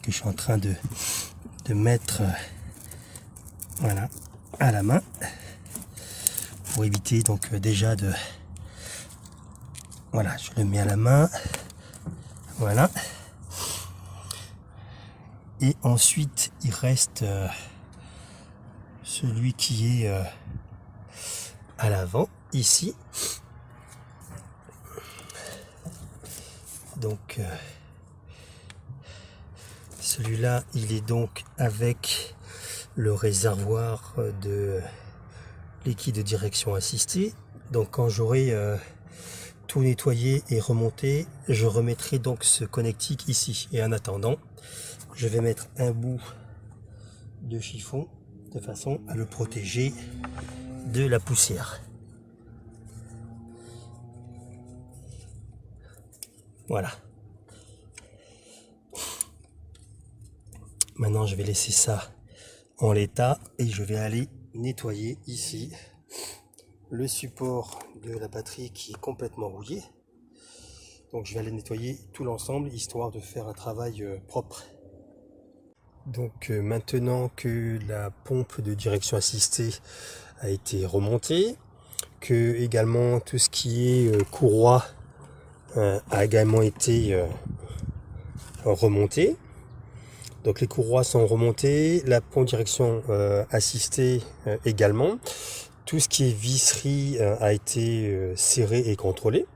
que je suis en train de mettre voilà à la main pour éviter donc déjà de, voilà, je le mets à la main, voilà, et ensuite il reste celui qui est à l'avant ici. Donc celui-là, il est donc avec le réservoir de liquide de direction assistée. Donc quand j'aurai tout nettoyé et remonté, je remettrai donc ce connectique ici. Et en attendant, je vais mettre un bout de chiffon de façon à le protéger de la poussière. Voilà. Maintenant, je vais laisser ça en l'état et je vais aller nettoyer ici le support de la batterie qui est complètement rouillé. Donc, je vais aller nettoyer tout l'ensemble histoire de faire un travail propre. Donc, maintenant que la pompe de direction assistée a été remontée, que également tout ce qui est courroie a également été remonté. Donc les courroies sont remontées, la pompe de direction assistée également. Tout ce qui est visserie a été serré et contrôlé.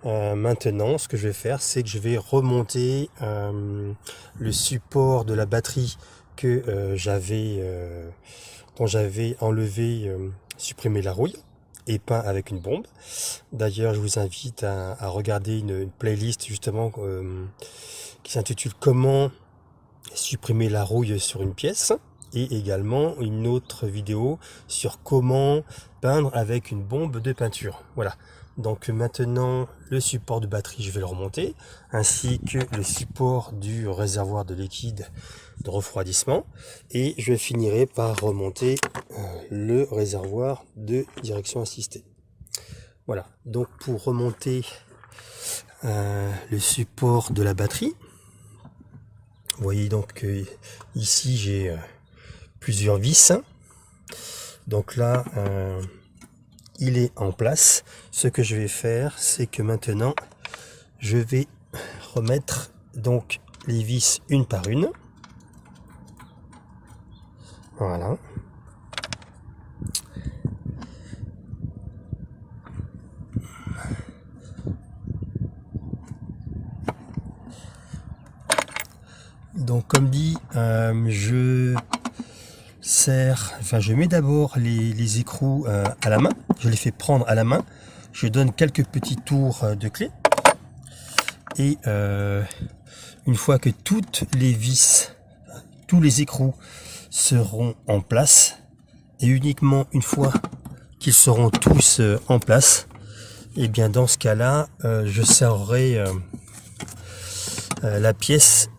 Maintenant, ce que je vais faire, c'est que je vais remonter le support de la batterie que dont j'avais enlevé, supprimé la rouille et peint avec une bombe. D'ailleurs, je vous invite à regarder une playlist justement qui s'intitule Comment supprimer la rouille sur une pièce, et également une autre vidéo sur comment peindre avec une bombe de peinture. Voilà. Donc maintenant, le support de batterie, je vais le remonter, ainsi que le support du réservoir de liquide de refroidissement, et je finirai par remonter le réservoir de direction assistée. Voilà, donc pour remonter le support de la batterie, vous voyez donc que ici j'ai plusieurs vis. Donc là, il est en place. Ce que je vais faire, c'est que maintenant, je vais remettre donc les vis une par une. Voilà. Donc comme dit, je mets d'abord les écrous à la main, je les fais prendre à la main, je donne quelques petits tours de clé, Et une fois que toutes les vis, tous les écrous seront en place, et uniquement une fois qu'ils seront tous en place, et bien dans ce cas-là, je serrerai la pièce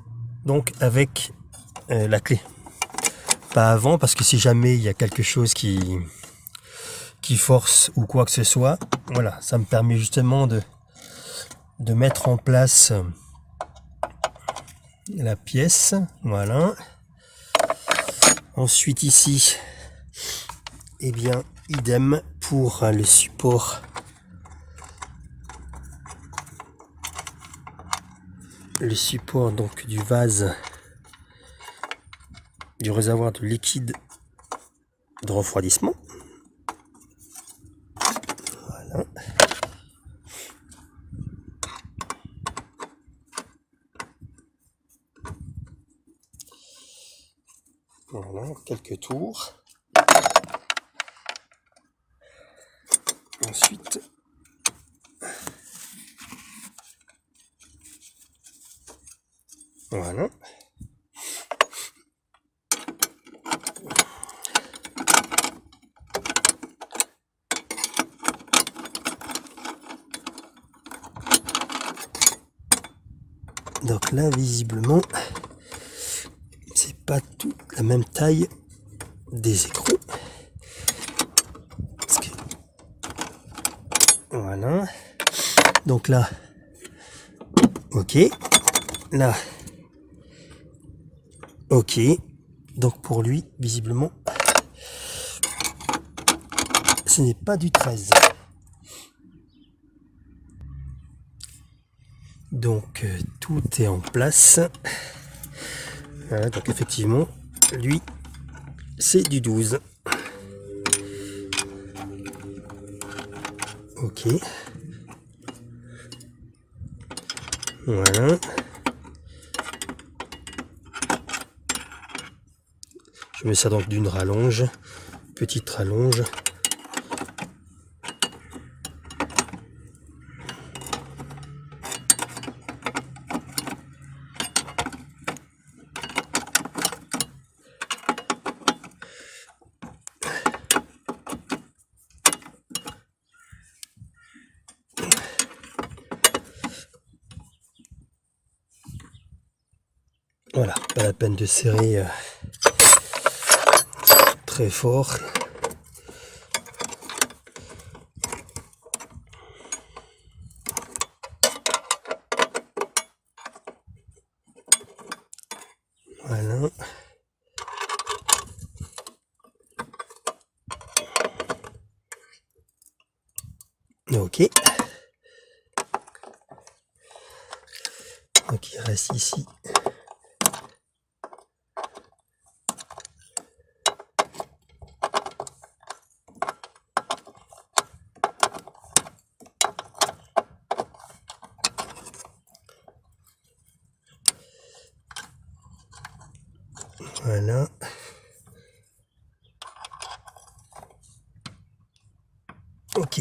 donc avec la clé. Pas avant, parce que si jamais il y a quelque chose qui force ou quoi que ce soit, voilà, ça me permet justement de mettre en place la pièce. Voilà. Ensuite ici, eh bien idem pour le support. Le support donc du vase, du réservoir de liquide de refroidissement. Voilà. Voilà, quelques tours. Ensuite, voilà. Donc là, visiblement, c'est pas toute la même taille des écrous. Voilà. Donc là, ok. Là, ok. Donc pour lui, visiblement, ce n'est pas du 13. Donc tout est en place. Voilà, donc effectivement, lui, c'est du 12. Ok. Voilà. Je mets ça donc d'une rallonge, petite rallonge. Voilà, pas la peine de serrer très fort. Voilà. Ok. Donc il reste ici. Voilà. Ok.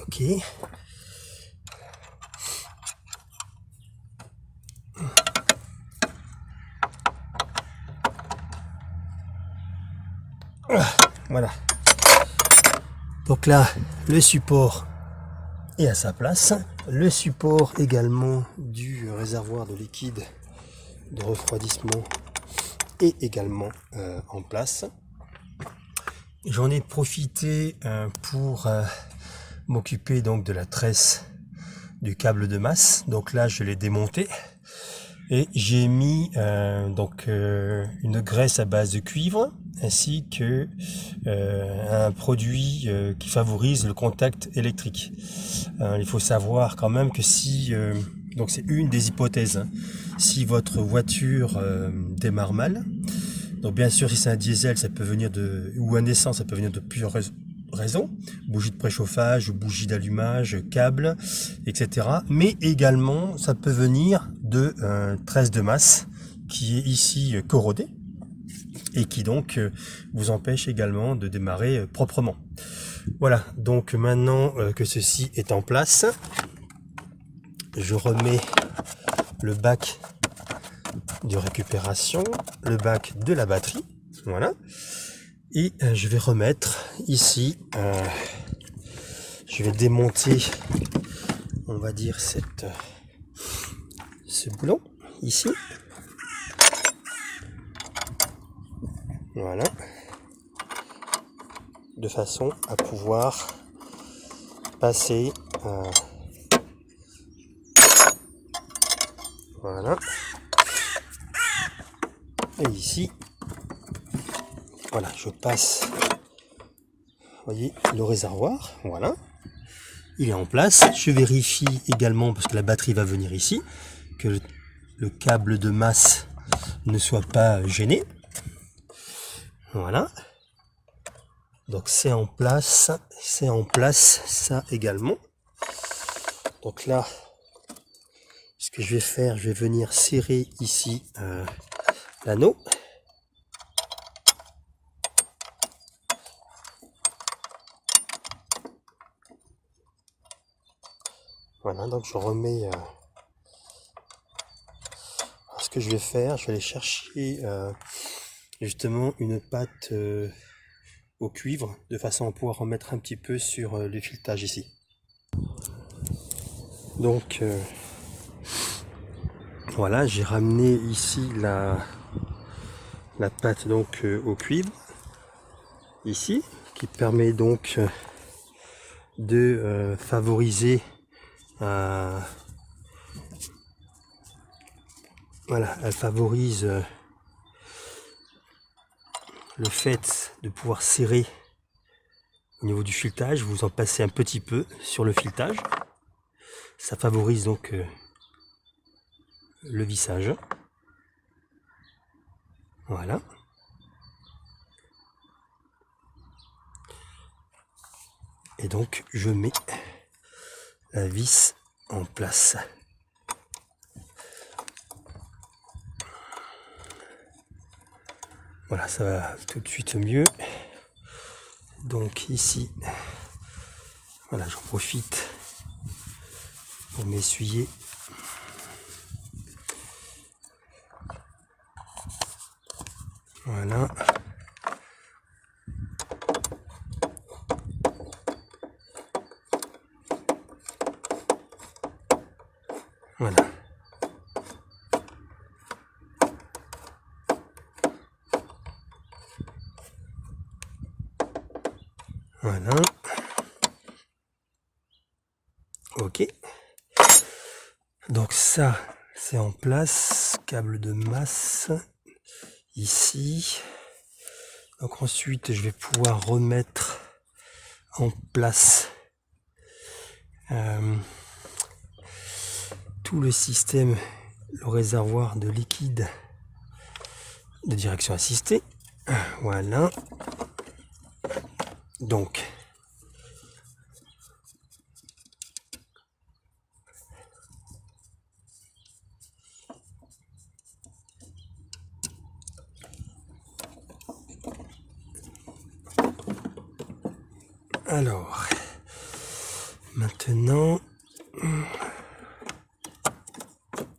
Ok. Voilà. Donc là, le support est à sa place. Le support également du réservoir de liquide de refroidissement est également en place. J'en ai profité pour m'occuper donc de la tresse du câble de masse. Donc là, je l'ai démonté et j'ai mis une graisse à base de cuivre ainsi que un produit qui favorise le contact électrique. Il faut savoir quand même que si, donc c'est une des hypothèses, hein, si votre voiture démarre mal, donc bien sûr si c'est un diesel ça peut venir ou un essence ça peut venir de plusieurs raisons, bougie de préchauffage, bougie d'allumage, câble, etc. Mais également ça peut venir de tresse de masse qui est ici corrodée et qui donc vous empêche également de démarrer proprement. Voilà, donc maintenant que ceci est en place, je remets le bac de récupération, le bac de la batterie, voilà, et je vais remettre ici, je vais démonter, on va dire ce boulon ici, voilà, de façon à pouvoir passer, voilà, et ici, voilà, je passe, vous voyez, le réservoir, voilà, il est en place. Je vérifie également, parce que la batterie va venir ici, que le câble de masse ne soit pas gêné. Voilà. Donc c'est en place ça également. Donc là, ce que je vais faire, je vais venir serrer ici l'anneau. Voilà, donc je remets ce que je vais faire, je vais aller chercher justement une pâte au cuivre de façon à pouvoir remettre un petit peu sur le filetage ici. Donc voilà, j'ai ramené ici la pâte donc au cuivre ici, qui permet donc de favoriser voilà, elle favorise le fait de pouvoir serrer au niveau du filetage. Vous en passez un petit peu sur le filetage, ça favorise donc le vissage. Voilà. Et donc je mets la vis en place. Voilà, ça va tout de suite mieux. Donc ici, voilà, j'en profite pour m'essuyer. Voilà. Voilà. Voilà. Ok. Donc ça, c'est en place. Câble de masse. Ici. Donc ensuite, je vais pouvoir remettre en place tout le système, le réservoir de liquide de direction assistée. Voilà. Donc alors maintenant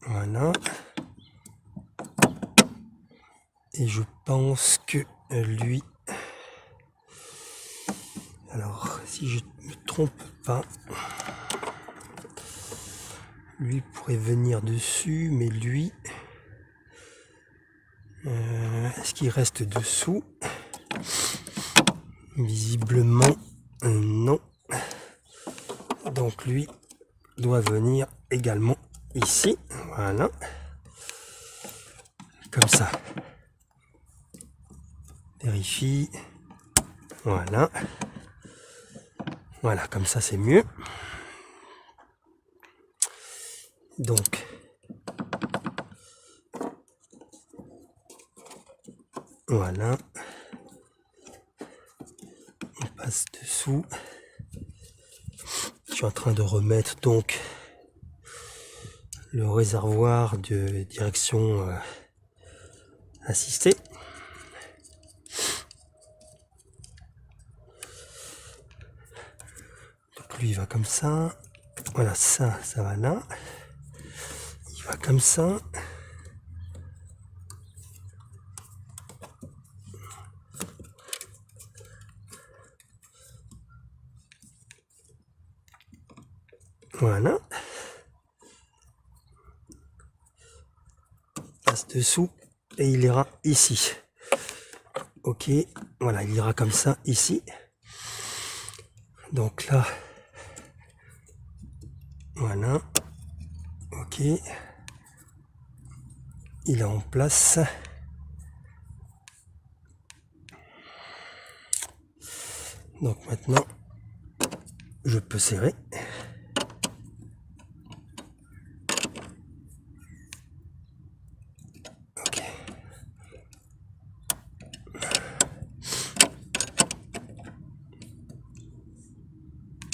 voilà, et je pense que lui, alors si je me trompe pas, lui pourrait venir dessus, mais lui est-ce qu'il reste dessous? Visiblement non, donc lui doit venir également ici, voilà, comme ça. vérifie. Voilà. Voilà, comme ça c'est mieux. Donc, voilà. On passe dessous. Je suis en train de remettre donc le réservoir de direction assistée. Donc lui il va comme ça. Voilà, ça va là. Il va comme ça. Voilà. Passe dessous et il ira ici. Ok, voilà, il ira comme ça ici. Donc là, voilà. Ok. Il est en place. Donc maintenant, je peux serrer. Ok.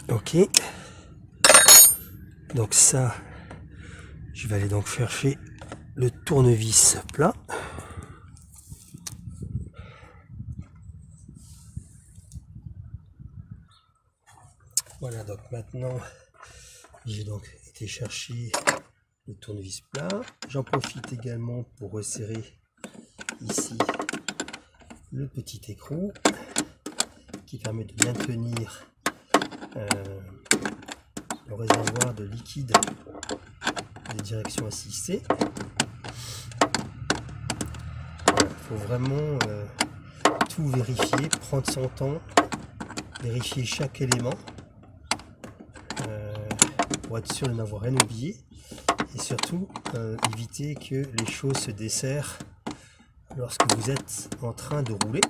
Ok. Donc ça, je vais aller donc chercher le tournevis plat. Voilà, donc maintenant, j'ai donc été chercher le tournevis plat. J'en profite également pour resserrer ici le petit écrou qui permet de maintenir le réservoir de liquide des directions assistées. Il faut vraiment tout vérifier, prendre son temps, vérifier chaque élément pour être sûr de n'avoir rien oublié et surtout éviter que les choses se desserrent lorsque vous êtes en train de rouler.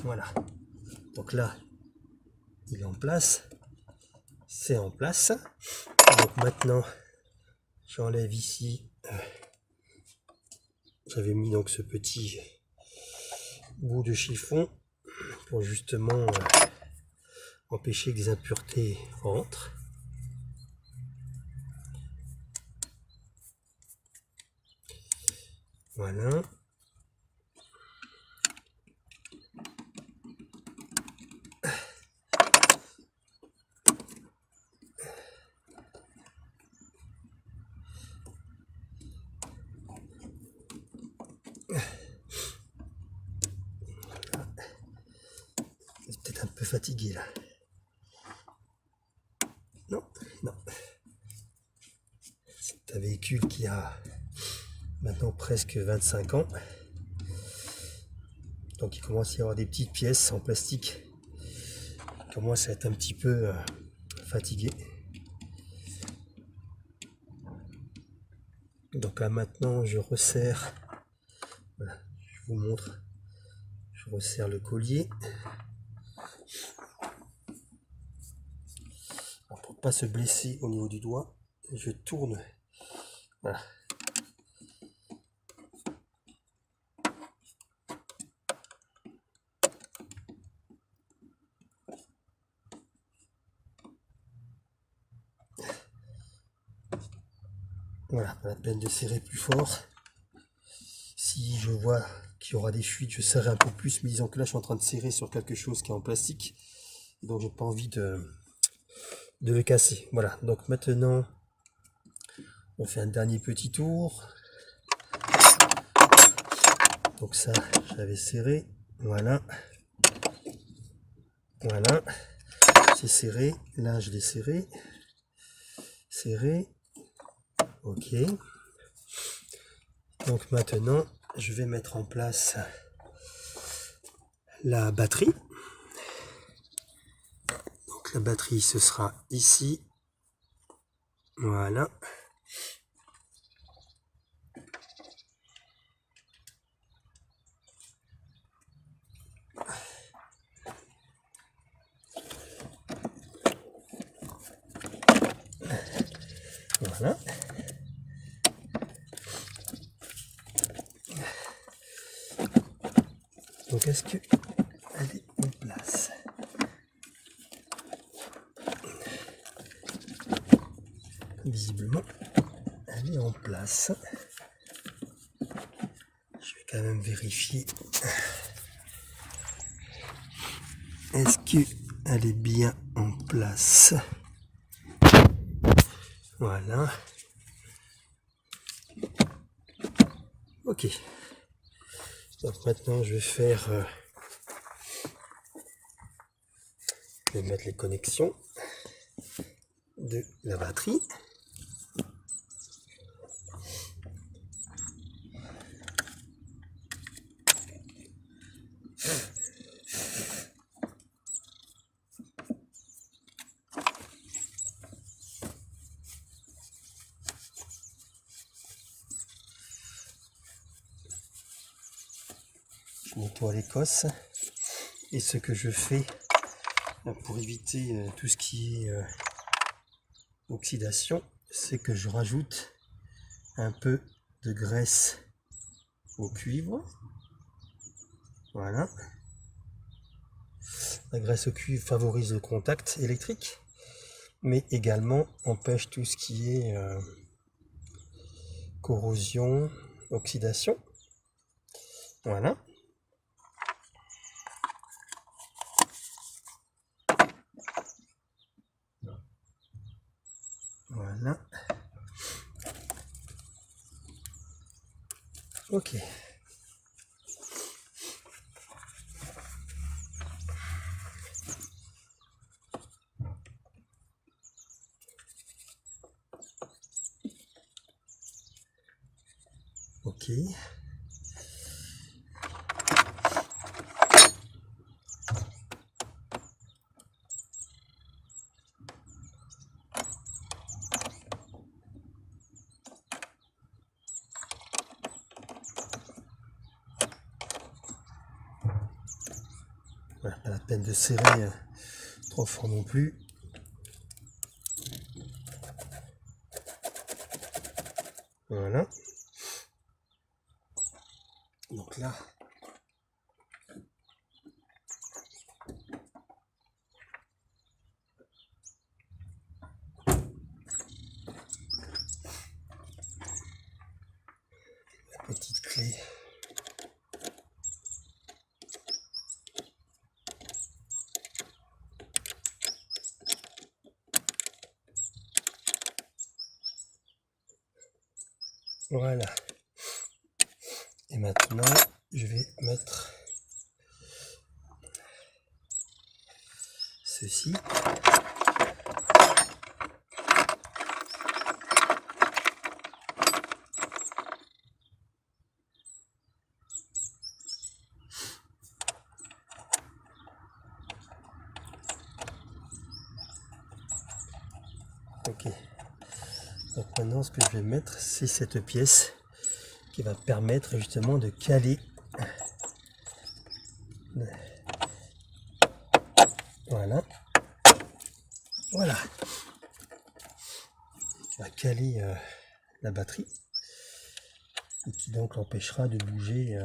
Voilà, donc là il est en place, c'est en place. Donc maintenant j'enlève ici, j'avais mis donc ce petit bout de chiffon pour justement empêcher que des impuretés rentrent. Voilà. C'est peut-être un peu fatigué là. Non, non. C'est un véhicule qui a maintenant presque 25 ans. Donc il commence à y avoir des petites pièces en plastique. Il commence à être un petit peu fatigué. Donc là maintenant je resserre. Voilà, je vous montre. Je resserre le collier. Alors pour ne pas se blesser au niveau du doigt, je tourne. Voilà. Voilà, pas la peine de serrer plus fort. Si je vois qu'il y aura des fuites, je serrerai un peu plus, mais disons que là je suis en train de serrer sur quelque chose qui est en plastique. Et donc j'ai pas envie de le casser. Voilà, donc maintenant on fait un dernier petit tour. Donc ça, j'avais serré. Voilà. Voilà. C'est serré. Là, je l'ai serré. Serré. Ok. Donc maintenant, je vais mettre en place la batterie. Donc la batterie, ce sera ici. Voilà. Donc est-ce que elle est en place? Visiblement, elle est en place. Je vais quand même vérifier. Est-ce qu'elle est bien en place? Voilà. Ok. Donc maintenant, je vais faire... je vais mettre les connexions de la batterie. Je nettoie l'écosse. Et ce que je fais pour éviter tout ce qui est oxydation, c'est que je rajoute un peu de graisse au cuivre. Voilà. La graisse au cuivre favorise le contact électrique, mais également empêche tout ce qui est corrosion, oxydation. Voilà. Voilà. Ok. Ok. Voilà, pas la peine de serrer trop fort non plus. Voilà. Donc là, la petite clé. Voilà. Et maintenant, je vais mettre ceci. Ok. Donc maintenant, ce que je vais mettre, c'est cette pièce qui va permettre justement de caler. Voilà. Voilà. Qui va caler la batterie et qui donc l'empêchera de bouger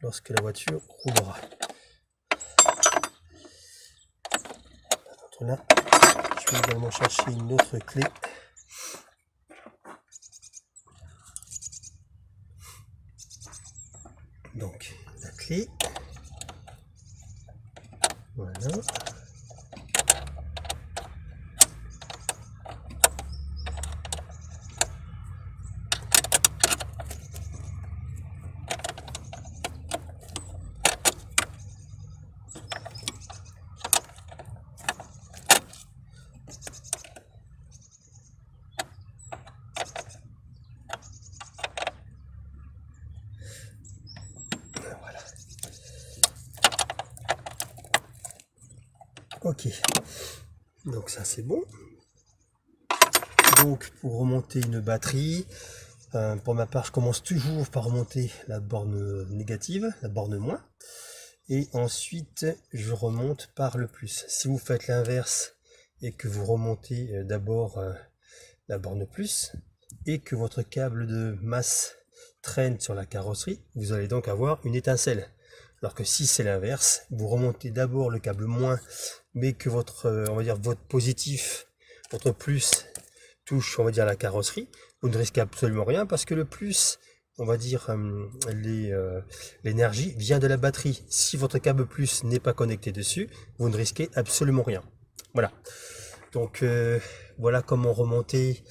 lorsque la voiture roulera. Là, je vais également chercher une autre clé. Donc la clé. Voilà. Voilà. Ok. Donc ça c'est bon. Donc pour remonter une batterie, pour ma part je commence toujours par remonter la borne négative, la borne moins. Et ensuite je remonte par le plus. Si vous faites l'inverse et que vous remontez d'abord la borne plus, et que votre câble de masse traîne sur la carrosserie, vous allez donc avoir une étincelle. Alors que si c'est l'inverse, vous remontez d'abord le câble moins, mais que votre, on va dire, votre positif, votre plus touche, on va dire, la carrosserie, vous ne risquez absolument rien parce que le plus, on va dire, l'énergie vient de la batterie. Si votre câble plus n'est pas connecté dessus, vous ne risquez absolument rien. Voilà. Donc voilà comment remonter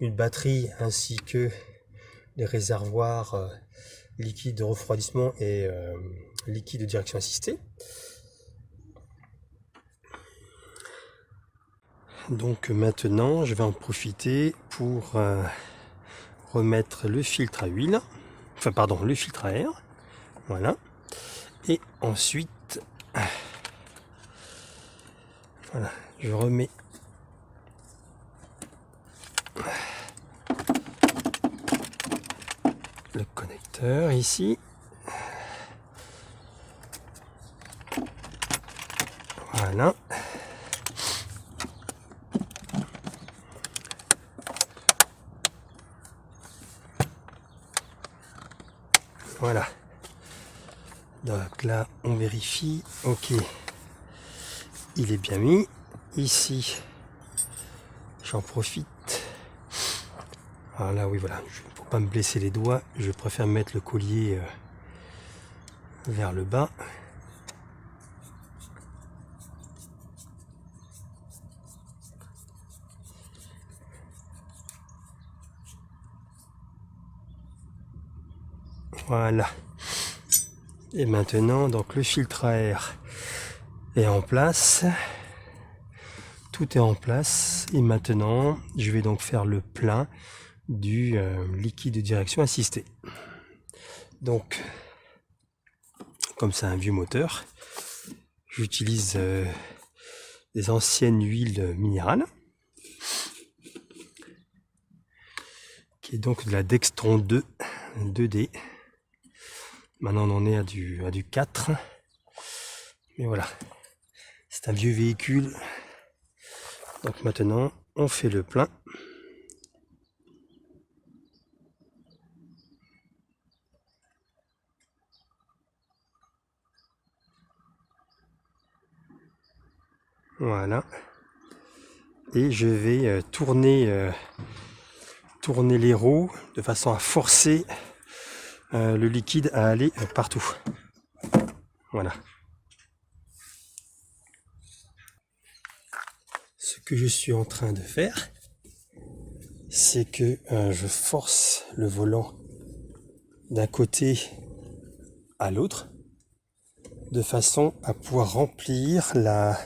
une batterie ainsi que les réservoirs liquides de refroidissement et liquide de direction assistée. Donc maintenant je vais en profiter pour remettre le filtre à huile, enfin pardon, le filtre à air, voilà, et ensuite voilà, je remets le connecteur ici, voilà. Voilà. Donc là, on vérifie. Ok. Il est bien mis. Ici, j'en profite. Alors là, oui, voilà. Pour pas me blesser les doigts, je préfère mettre le collier vers le bas. Voilà. Et maintenant, donc le filtre à air est en place. Tout est en place. Et maintenant, je vais donc faire le plein du liquide de direction assistée. Donc, comme c'est un vieux moteur, j'utilise des anciennes huiles minérales, qui est donc de la Dextron 2D. Maintenant on en est à du 4. Mais voilà, c'est un vieux véhicule. Donc maintenant on fait le plein. Voilà. Et je vais tourner les roues de façon à forcer le liquide à aller partout. Voilà. Ce que je suis en train de faire, c'est que je force le volant d'un côté à l'autre de façon à pouvoir remplir la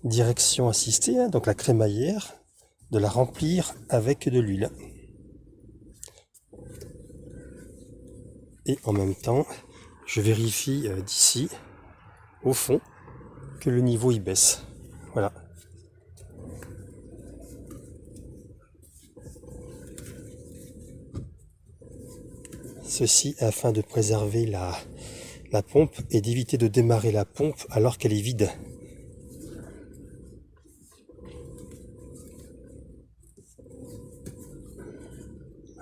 direction assistée, hein, donc la crémaillère, de la remplir avec de l'huile. Et en même temps, je vérifie d'ici, au fond, que le niveau y baisse. Voilà. Ceci afin de préserver la pompe et d'éviter de démarrer la pompe alors qu'elle est vide.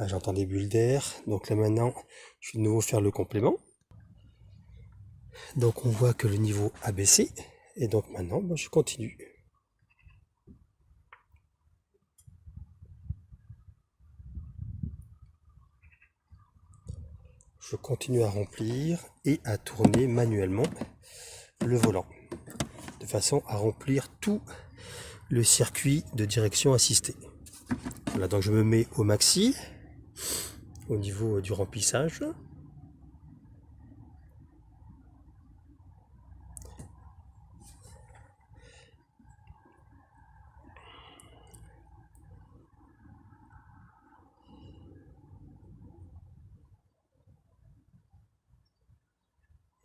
Ah, j'entends des bulles d'air, donc là maintenant je vais de nouveau faire le complément. Donc on voit que le niveau a baissé, et donc maintenant je continue. Je continue à remplir et à tourner manuellement le volant, de façon à remplir tout le circuit de direction assistée. Voilà, donc je me mets au maxi, au niveau du remplissage.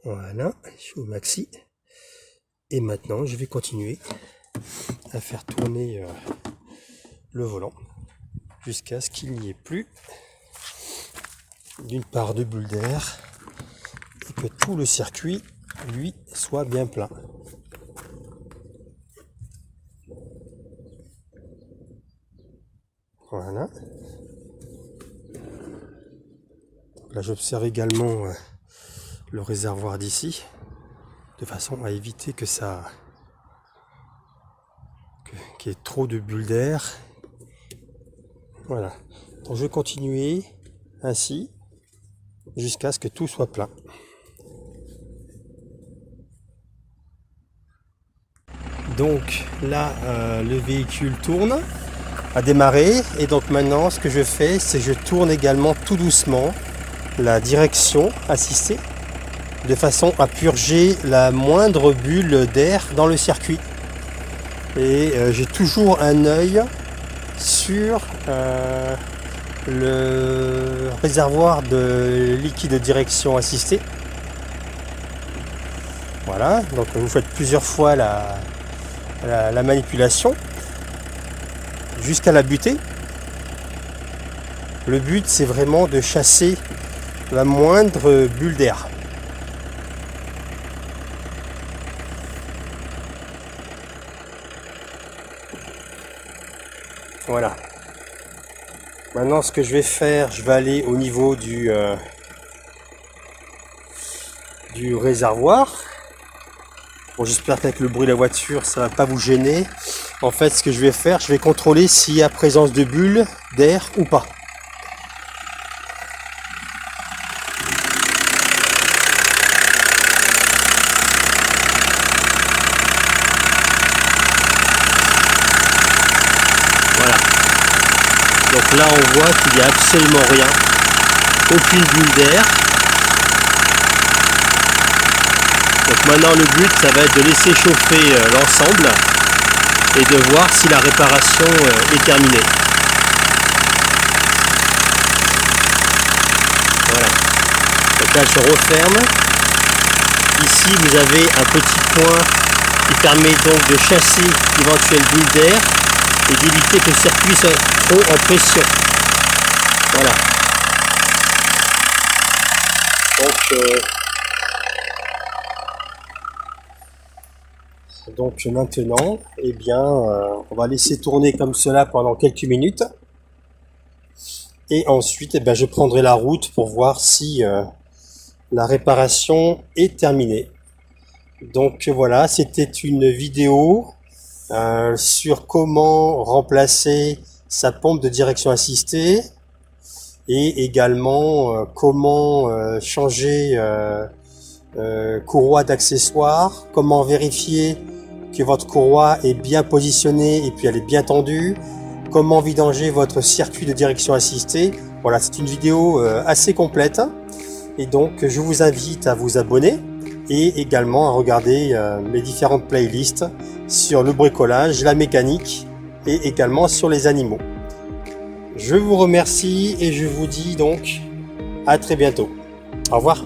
Voilà, je suis au maxi. Et maintenant, je vais continuer à faire tourner le volant jusqu'à ce qu'il n'y ait plus d'une part de bulles d'air et que tout le circuit, lui, soit bien plein. Voilà. Là, j'observe également le réservoir d'ici, de façon à éviter que qu'il y ait trop de bulles d'air. Voilà. Donc je vais continuer ainsi jusqu'à ce que tout soit plein. Donc là, le véhicule tourne, a démarré, et donc maintenant ce que je fais, c'est que je tourne également tout doucement la direction assistée, de façon à purger la moindre bulle d'air dans le circuit. Et j'ai toujours un œil sur le réservoir de liquide de direction assistée. Voilà, donc vous faites plusieurs fois la manipulation jusqu'à la butée. Le but, c'est vraiment de chasser la moindre bulle d'air. Voilà. Maintenant, ce que je vais faire, je vais aller au niveau du réservoir. Bon, j'espère qu'avec le bruit de la voiture, ça va pas vous gêner. En fait, ce que je vais faire, je vais contrôler s'il y a présence de bulles d'air ou pas. Voilà. Donc là, on voit qu'il n'y a absolument rien. Aucune bulle d'air. Donc maintenant, le but, ça va être de laisser chauffer l'ensemble et de voir si la réparation est terminée. Voilà. Donc là, je referme. Ici, vous avez un petit point qui permet donc de chasser d'éventuelles bulles d'air et d'éviter que le circuit soit trop en pression. Voilà. Donc maintenant, eh bien, on va laisser tourner comme cela pendant quelques minutes. Et ensuite, eh bien, je prendrai la route pour voir si la réparation est terminée. Donc voilà, c'était une vidéo sur comment remplacer sa pompe de direction assistée et également comment changer courroie d'accessoires, comment vérifier que votre courroie est bien positionnée et puis elle est bien tendue, comment vidanger votre circuit de direction assistée. Voilà, c'est une vidéo assez complète et donc je vous invite à vous abonner et également à regarder mes différentes playlists sur le bricolage, la mécanique et également sur les animaux. Je vous remercie et je vous dis donc à très bientôt. Au revoir.